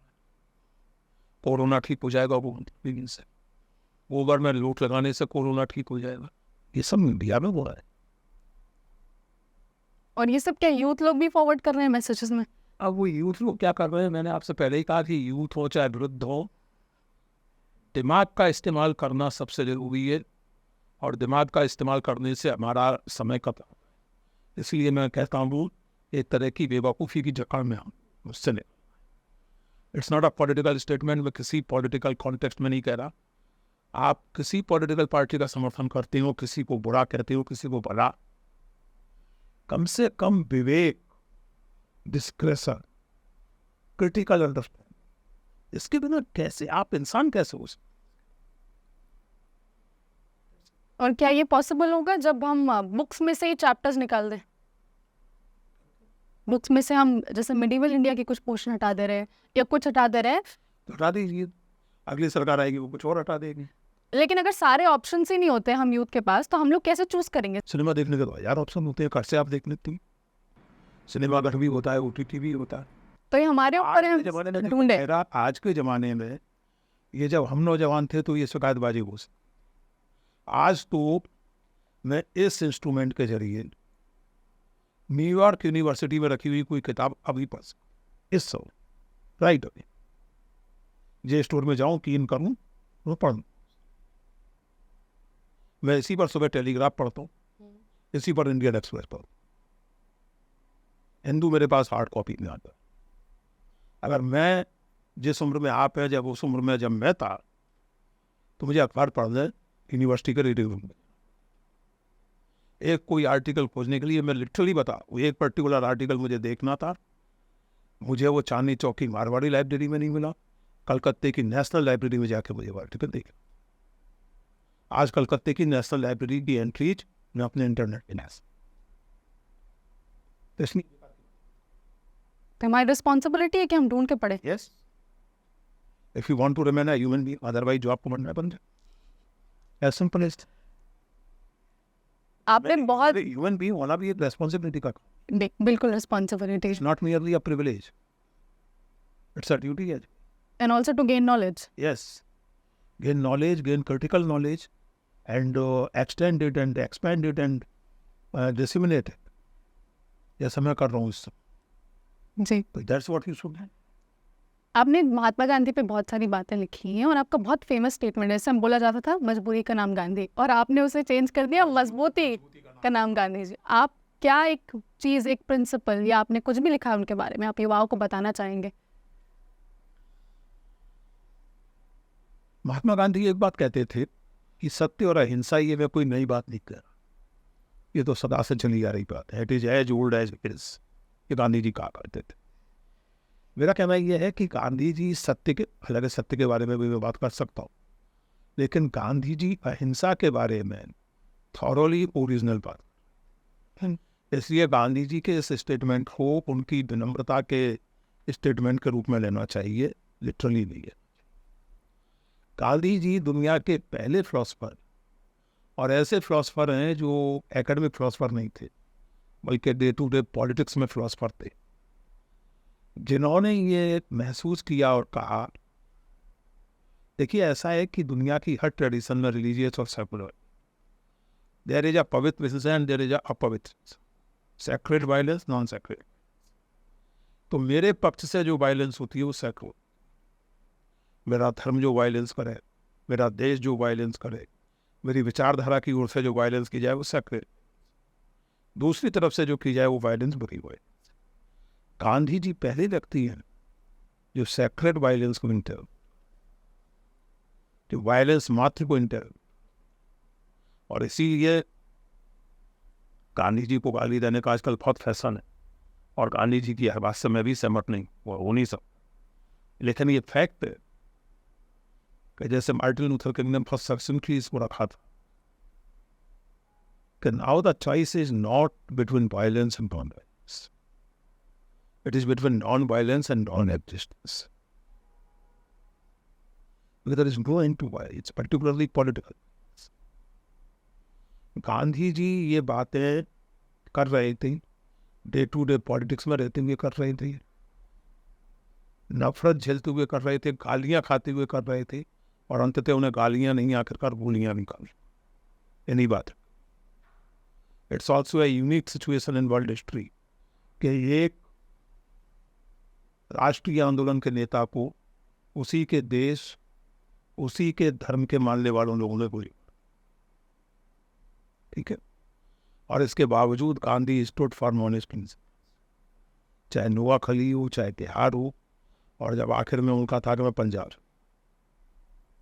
कोरोना ठीक हो जाएगा वो से, गोबर में लूट लगाने से कोरोना ठीक हो जाएगा, ये सब मीडिया में हो रहा है। और ये सब क्या यूथ लोग भी फॉरवर्ड कर रहे हैं मैसेजेस में? अब वो यूथ लोग क्या कर रहे हैं, मैंने आपसे पहले ही कहा कि यूथ हो चाहे वृद्ध हो, दिमाग का इस्तेमाल करना सबसे जरूरी है, और दिमाग का इस्तेमाल करने से हमारा समय कब, इसलिए मैं कहता हूँ एक तरह की बेवकूफ़ी की जकड़ में हम मुझसे नहीं। It's not a political statement, मैं किसी पॉलिटिकल कॉन्टेक्स्ट में नहीं कह रहा। आप किसी पॉलिटिकल पार्टी का समर्थन करते हो, किसी को बुरा कहते हो, किसी को भला, कम से कम विवेक, डिस्क्रेशन, क्रिटिकल अंडरस्टैंडिंग, इसके बिना कैसे आप इंसान कैसे हो सकते? और क्या ये पॉसिबल होगा जब हम बुक्स में से ही चैप्टर्स निकाल दें? बुक्स में से हम जैसे मिडिवल इंडिया के कुछ पोर्शन हटा दे रहे हैं या कुछ हटा दे रहे हैं, तो हटा दीजिए, अगली सरकार आएगी वो कुछ और हटा देगी। लेकिन अगर सारे ऑप्शंस ही नहीं होते हम यूथ के पास, तो हम लोग कैसे चूज करेंगे? सिनेमा देखने के तो यार ऑप्शन होते हैं, घर से आप देख लेती हैं, सिनेमा घर भी होता है, OTT भी होता है। तो ये हमारे ऊपर है, आज के ज़माने में ढूंढे। आज के ज़माने में ये जब हम नौजवान थे तो ये शिकायतबाजी हो सकती। आज तो मैं इस इंस्ट्रूमेंट के जरिए न्यूयॉर्क यूनिवर्सिटी में रखी हुई कोई किताब अभी पढ़ सकता, इस समय राइट अभी जे स्टोर में जाऊँ, कीन करूँ, वो पढ़ूँ। मैं इसी पर सुबह टेलीग्राफ पढ़ता हूँ, इसी पर इंडियन एक्सप्रेस पढ़ता हूँ। हिंदू मेरे पास हार्ड कॉपी में आता है। अगर मैं जिस उम्र में आप है, जब उस उम्र में जब मैं था, तो मुझे अखबार पढ़ना यूनिवर्सिटी के रीडिंग रूम में, एक कोई आर्टिकल खोजने के लिए मैं लिटरली बता, वो एक पर्टिकुलर आर्टिकल मुझे देखना था, मुझे वो चांदनी चौक की मारवाड़ी लाइब्रेरी में नहीं मिला, कलकत्ते की नेशनल लाइब्रेरी में जाके मुझे वो आर्टिकल देखा। आज कलकत्ते की नेशनल लाइब्रेरी की एंट्रीज मैं अपने इंटरनेट पे तो हमारी रिस्पॉन्सिबिलिटी है कि हम ढूंढ के पढ़े। Yes, if you want to remain a human being, otherwise जो आपको बनना है बन जाए, एज सिंपल एज। आपने बहुत ह्यूमन बीइंग होना भी एक रेस्पॉन्सिबिलिटी का, बिल्कुल responsibility, it's not merely a privilege, it's a duty. And also to gain knowledge. Yes, gain knowledge, gain critical knowledge, and extend it and expand it and disseminate it. जैसा मैं कर रहा हूँ इस समय, जी, तो that's what you should have. आपने महात्मा गांधी पे बहुत सारी बातें लिखी हैं और आपका बहुत फेमस स्टेटमेंट है, जैसे हम बोला जाता था मजबूरी का नाम गांधी, और आपने उसे चेंज कर दिया मजबूती का नाम गांधी जी। आप क्या एक चीज़, एक प्रिंसिपल, या आपने कुछ भी लिखा है उनके बारे में, आप युवाओं को बताना चाहेंगे? महात्मा गांधी एक बात कहते थे कि सत्य और अहिंसा, ये मैं कोई नई बात नहीं कर रहा, ये तो सदा से चली आ रही बात है, it is as old as it is, ये गांधी जी कहा करते थे। मेरा कहना यह है कि गांधी जी सत्य के, हालांकि सत्य के बारे में भी मैं बात कर सकता हूँ, लेकिन गांधी जी अहिंसा के बारे में थॉरोली ओरिजिनल बात, इसलिए गांधी जी के इस स्टेटमेंट को उनकी विनम्रता के स्टेटमेंट के रूप में लेना चाहिए, लिटरली नहीं है। गांधी जी दुनिया के पहले फिलोसफर, और ऐसे फिलोसफर हैं जो एकेडमिक फिलोसफर नहीं थे, बल्कि डे टू डे पॉलिटिक्स में फिलोसफर थे, जिन्होंने ये महसूस किया और कहा। देखिए, ऐसा है कि दुनिया की हर ट्रेडिशन में, रिलीजियस और सेकुलर, देयर इज अ पवित्र एंड देयर इज अ अपवित्र, सैक्रेड वायलेंस, नॉन सैक्रेड। तो मेरे पक्ष से जो वायलेंस होती है वो सैक्रेड, मेरा धर्म जो वायलेंस करे, मेरा देश जो वायलेंस करे, मेरी विचारधारा की ओर से जो वायलेंस की जाए वो सैक्रेड, दूसरी तरफ से जो की जाए वो वायलेंस बुरी हुए। गांधी जी पहले व्यक्ति हैं जो सैक्रेड वायलेंस को इंटर, जो वायलेंस मात्र को इंटर, और इसीलिए गांधी जी को गाली देने का आजकल बहुत फैशन है, और गांधी जी की हर बात से मैं भी सहमत नहीं, वो हो नहीं सकता। लेकिन ये फैक्ट है कि जैसे मार्टिन लूथर किंग ने बहुत सब्सिडेंटली इसको रखा था कि now the choice is not between violence and non violence, it is between non violence and non existence. There is no end to violence, particularly political. Gandhi ji ये बातें कर रहे थे, डे टू डे पॉलिटिक्स में रहते हुए कर रहे थे, नफरत झेलते हुए कर रहे थे, गालियां खाते हुए कर रहे थे, और अंततः उन्हें गालियां नहीं आखिरकार गोलियां निकाली। ये नहीं बात है। It's also a unique situation in world history कि एक राष्ट्रीय आंदोलन के नेता को उसी के देश, उसी के धर्म के मानने वालों लोगों ने गोली, ठीक है, और इसके बावजूद Gandhi stood for honest principles, चाहे नोआखली हो, चाहे तिहाड़ हो, और जब आखिर में उनका था कि मैं पंजाब,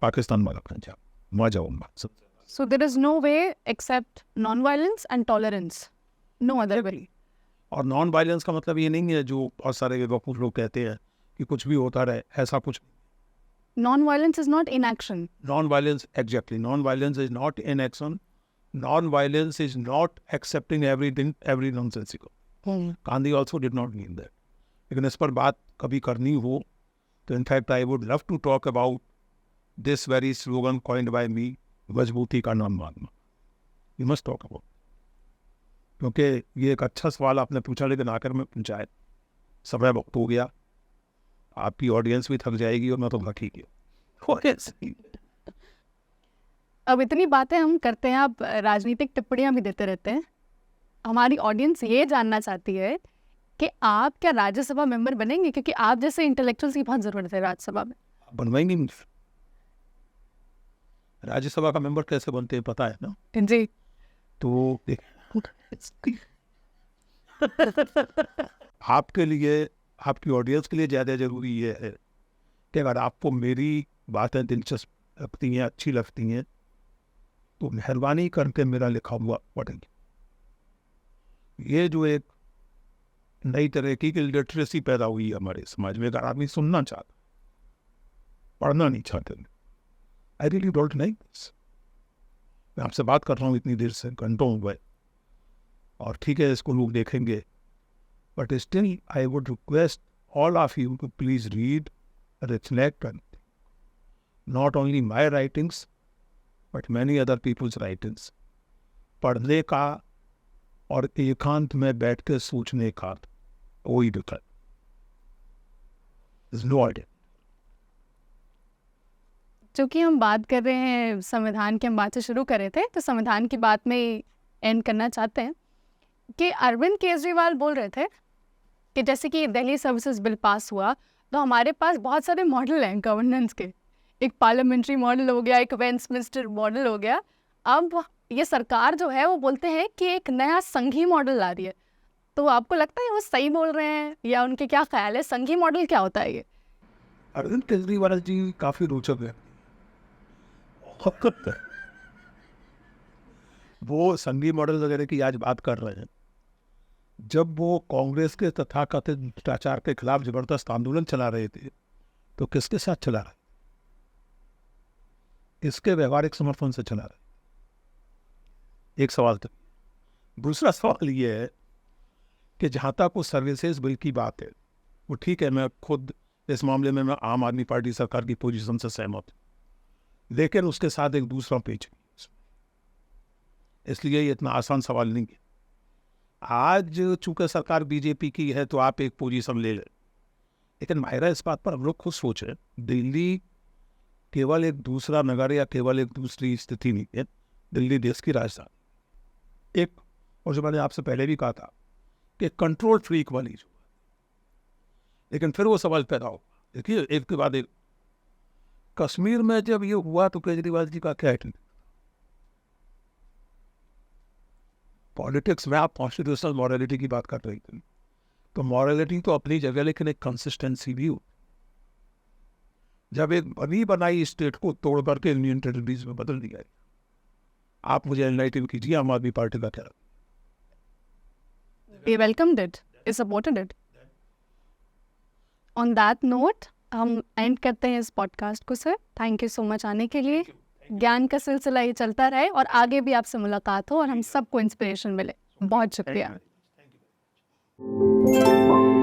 पाकिस्तान वाला पंजाब, वहाँ जाऊँगा। So there is no way except non-violence and tolerance. No other way. और नॉन वायलेंस का मतलब ये नहीं है जो बहुत सारे बेवकूफ़ लोग कहते हैं कि कुछ भी होता रहे, ऐसा कुछ। Non-violence is not inaction. Non-violence, exactly. Non-violence is not inaction. Non-violence is not accepting everything, every nonsensical. Gandhi also did not mean that. लेकिन इस पर बात कभी करनी हो तो in fact I would love to talk about this very slogan coined by me, मजबूती का नाम मानना। वी मस्ट टॉक अबाउट, क्योंकि ये एक अच्छा सवाल आपने पूछा, लेकिन आखिर में पूछा है, समय वक्त हो गया, आपकी ऑडियंस भी थक जाएगी और मैं तो थक ही गया। अब इतनी बातें हम करते हैं, आप राजनीतिक टिप्पणियां भी देते रहते हैं। हमारी ऑडियंस ये जानना चाहती है कि आप क्या राज्यसभा मेंबर बनेंगे, क्योंकि आप जैसे इंटेलेक्चुअल्स की बहुत जरूरत है राज्यसभा में। बनवाएंगे मुझे राज्यसभा का मेंबर कैसे बनते हैं पता है ना जी। तो आपके लिए, आपकी ऑडियंस के लिए ज़्यादा ज़रूरी ये है कि अगर आपको मेरी बातें दिलचस्प लगती हैं, अच्छी लगती हैं, तो मेहरबानी करके मेरा लिखा हुआ पढ़ेंगे। ये जो एक नई तरह की लिटरेसी पैदा हुई है हमारे समाज में, अगर आदमी सुनना चाहता, पढ़ना नहीं चाहते, I really don't like this. मैं आपसे बात कर रहा हूँ इतनी देर से, घंटों हुए, और ठीक है इसको लोग देखेंगे, but still I would request all of you to please read, reflect on not only my writings but many other people's writings. पढ़ने का और एकांत में बैठ के सोचने का वही विकल्प। There's no idea. चूँकि हम बात कर रहे हैं संविधान की, हम बात से शुरू कर रहे थे, तो संविधान की बात में एंड करना चाहते हैं कि अरविंद केजरीवाल बोल रहे थे कि जैसे कि दिल्ली सर्विसेज बिल पास हुआ तो हमारे पास बहुत सारे मॉडल हैं गवर्नेंस के, एक पार्लियामेंट्री मॉडल हो गया, एक वेस्टमिंस्टर मॉडल हो गया। अब ये सरकार जो है वो बोलते हैं कि एक नया संघी मॉडल ला रही है, तो आपको लगता है वो सही बोल रहे हैं या उनके क्या ख्याल है? संघी मॉडल क्या होता है ये? अरविंद केजरीवाल जी काफ़ी रोचक है। वो संघी मॉडल वगैरह की आज बात कर रहे हैं, जब वो कांग्रेस के तथाकथित भ्रष्टाचार के खिलाफ जबरदस्त आंदोलन चला रहे थे तो किसके साथ चला रहे? किसके व्यवहारिक समर्थन से चला रहे? एक सवाल तो। दूसरा सवाल ये है कि जहाँ तक वो सर्विसेज बिल की बात है, वो ठीक है, मैं खुद इस मामले में मैं आम आदमी पार्टी सरकार की पोजीशन से सहमत हूँ, लेकिन उसके साथ एक दूसरा पेच, इसलिए ये इतना आसान सवाल नहीं है। आज चूंकि सरकार बीजेपी की है तो आप एक पोजीशन ले लें, लेकिन मायरा इस बात पर हम लोग खुद सोच रहे हैं, दिल्ली केवल एक दूसरा नगर या केवल एक दूसरी स्थिति नहीं है, दिल्ली देश की राजधानी एक, और जो मैंने आपसे पहले भी कहा था कि कंट्रोल फ्रीक वाली जो, लेकिन फिर वो सवाल पैदा हो, देखिए एक के बाद एक। कश्मीर में जब ये हुआ तो केजरीवाल जी का क्या है? पॉलिटिक्स में आप कॉन्स्टिट्यूशनल मॉरलिटी की बात कर रही थी, तो मॉरलिटी तो अपनी जगह, लेकिन एक कंसिस्टेंसी भी हो। जब एक बनी बनाई स्टेट को तोड़ करके यूनियन टेरिटरीज में बदल दिया, आप मुझे एनलाइटन कीजिए आम आदमी पार्टी का क्या? We welcomed it. We supported it. On that note, हम एंड करते हैं इस पॉडकास्ट को sir. Thank you so much आने के लिए. ज्ञान का सिलसिला ये चलता रहे और आगे भी आपसे मुलाकात हो और हम सबको इंस्पिरेशन मिले. बहुत शुक्रिया. Thank you.